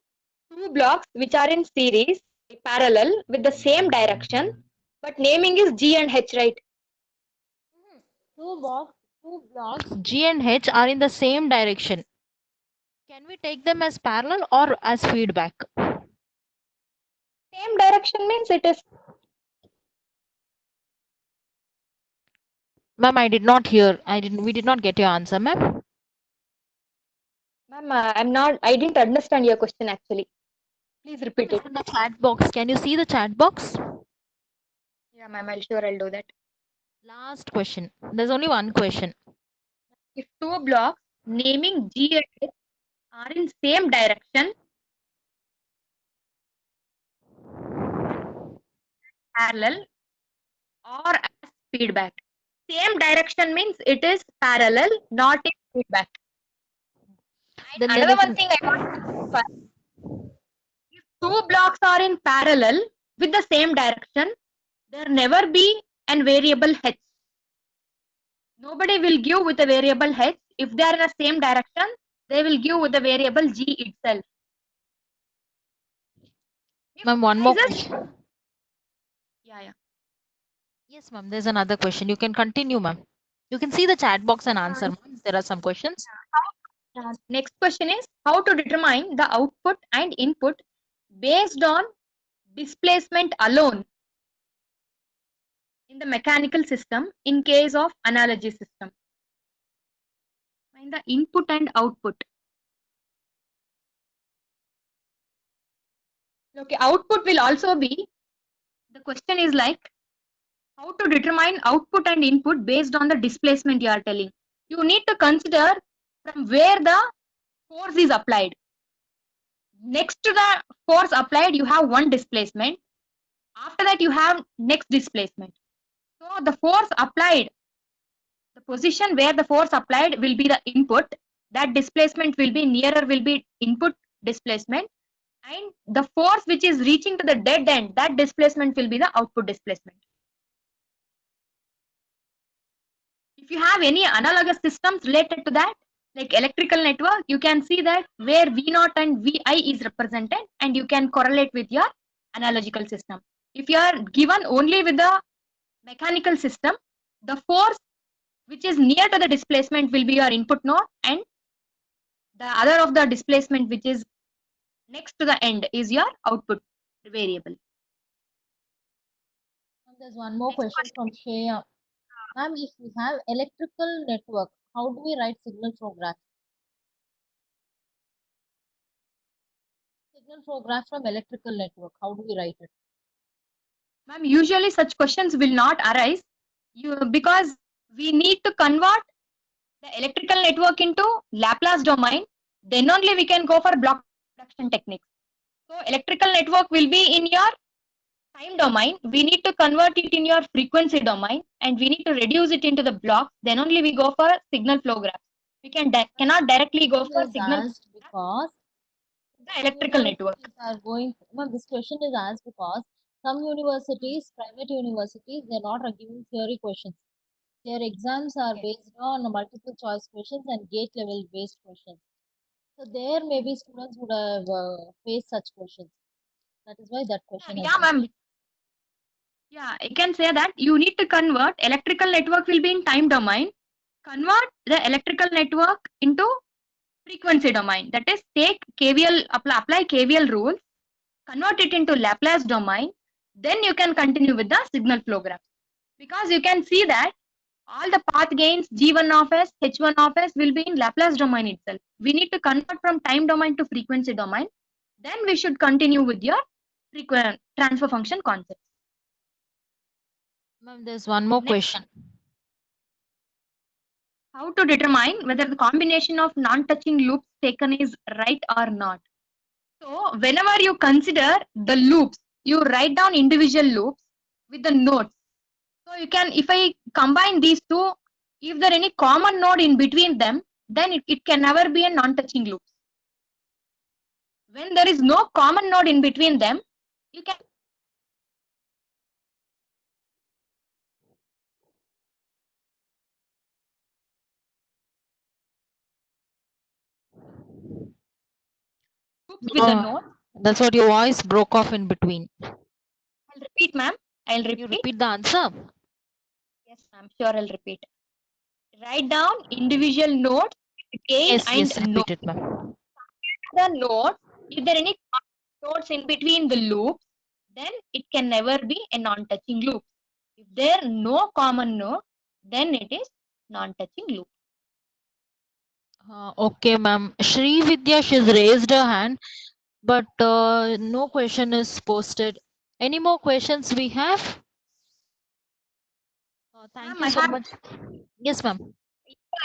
Two blocks which are in series, parallel with the same direction, but naming is G and H, right? two blocks G and H are in the same direction. Can we take them as parallel or as feedback? Same direction means it is. Ma'am, I did not hear. We did not get your answer, ma'am. Ma'am, I didn't understand your question actually. Please repeat It's it. in the chat box. Can you see the chat box? Yeah, ma'am, I'll do that. Last question. There's only one question. If two blocks naming G and H are in same direction, parallel or as feedback. Same direction means it is parallel, not in feedback. Then And there another is one thing I want to clarify, if two blocks are in parallel with the same direction, there never be an variable H. Nobody will give with a variable h. If they are in the same direction, they will give with the variable g itself. If Ma'am, one more prices, question. yeah. Yes, ma'am. There's another question. You can continue, ma'am. You can see the chat box and answer, ma'am. There are some questions. Next question is how to determine the output and input based on displacement alone in the mechanical system in case of analogy system. Find the input and output. Okay, output will also be, the question is like how to determine output and input based on the displacement you are telling. You need to consider from where the force is applied. Next to the force applied, you have one displacement. After that, you have next displacement. So the force applied, the position where the force applied will be the input. That displacement will be nearer, will be input displacement. And the force which is reaching to the dead end, that displacement will be the output displacement. If you have any analogous systems related to that, like electrical network, you can see that where V0 and Vi is represented, and you can correlate with your analogical system. If you are given only with the mechanical system, the force which is near to the displacement will be your input node, and the other of the displacement which is next to the end is your output variable. There's one more Next question from Shreya. Ma'am, if we have electrical network, how do we write signal flow graph? Signal flow graph from electrical network, how do we write it? Ma'am, usually such questions will not arise because we need to convert the electrical network into Laplace domain. Then only we can go for block reduction techniques. So electrical network will be in your time domain. We need to convert it in your frequency domain, and we need to reduce it into the blocks. Then only we go for signal flow graph. We cannot directly go for Is signal asked because the electrical network. are going. Well, this question is asked because some universities, private universities, they're not giving theory questions. Their exams are based on multiple choice questions and gate level based questions. So there maybe students would have faced such questions. That is why that question is Yeah, ma'am. Yeah, I can say that you need to convert electrical network will be in time domain. Convert the electrical network into frequency domain. That is, take KVL, apply KVL rules, convert it into Laplace domain. Then you can continue with the signal flow graph. Because you can see that all the path gains G1 of S, H1 of S will be in Laplace domain itself. We need to convert from time domain to frequency domain. Then we should continue with your transfer function concept. Ma'am, there's one more question. How to determine whether the combination of non-touching loops taken is right or not. So whenever you consider the loops, you write down individual loops with the nodes. So you can, if I combine these two, if there any common node in between them, then it can never be a non-touching loop. When there is no common node in between them, you can loops with the node. That's what your voice broke off in between. I'll repeat, ma'am. I'll repeat. You repeat the answer? Yes, ma'am. Sure, I'll repeat. Write down individual nodes, gain and repeat it, ma'am. The nodes, if there are any nodes in between the loops, then it can never be a non-touching loop. If there are no common node, then it is non-touching loop. Okay, ma'am. Shri Vidya, she's raised her hand, but no question is posted. Any more questions we have? Thank you so much. Yes, ma'am.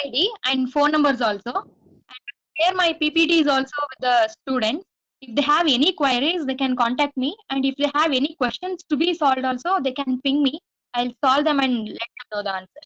ID and phone numbers also. And here my PPT is also with the students. If they have any queries, they can contact me. And if they have any questions to be solved also, they can ping me. I'll solve them and let them know the answer.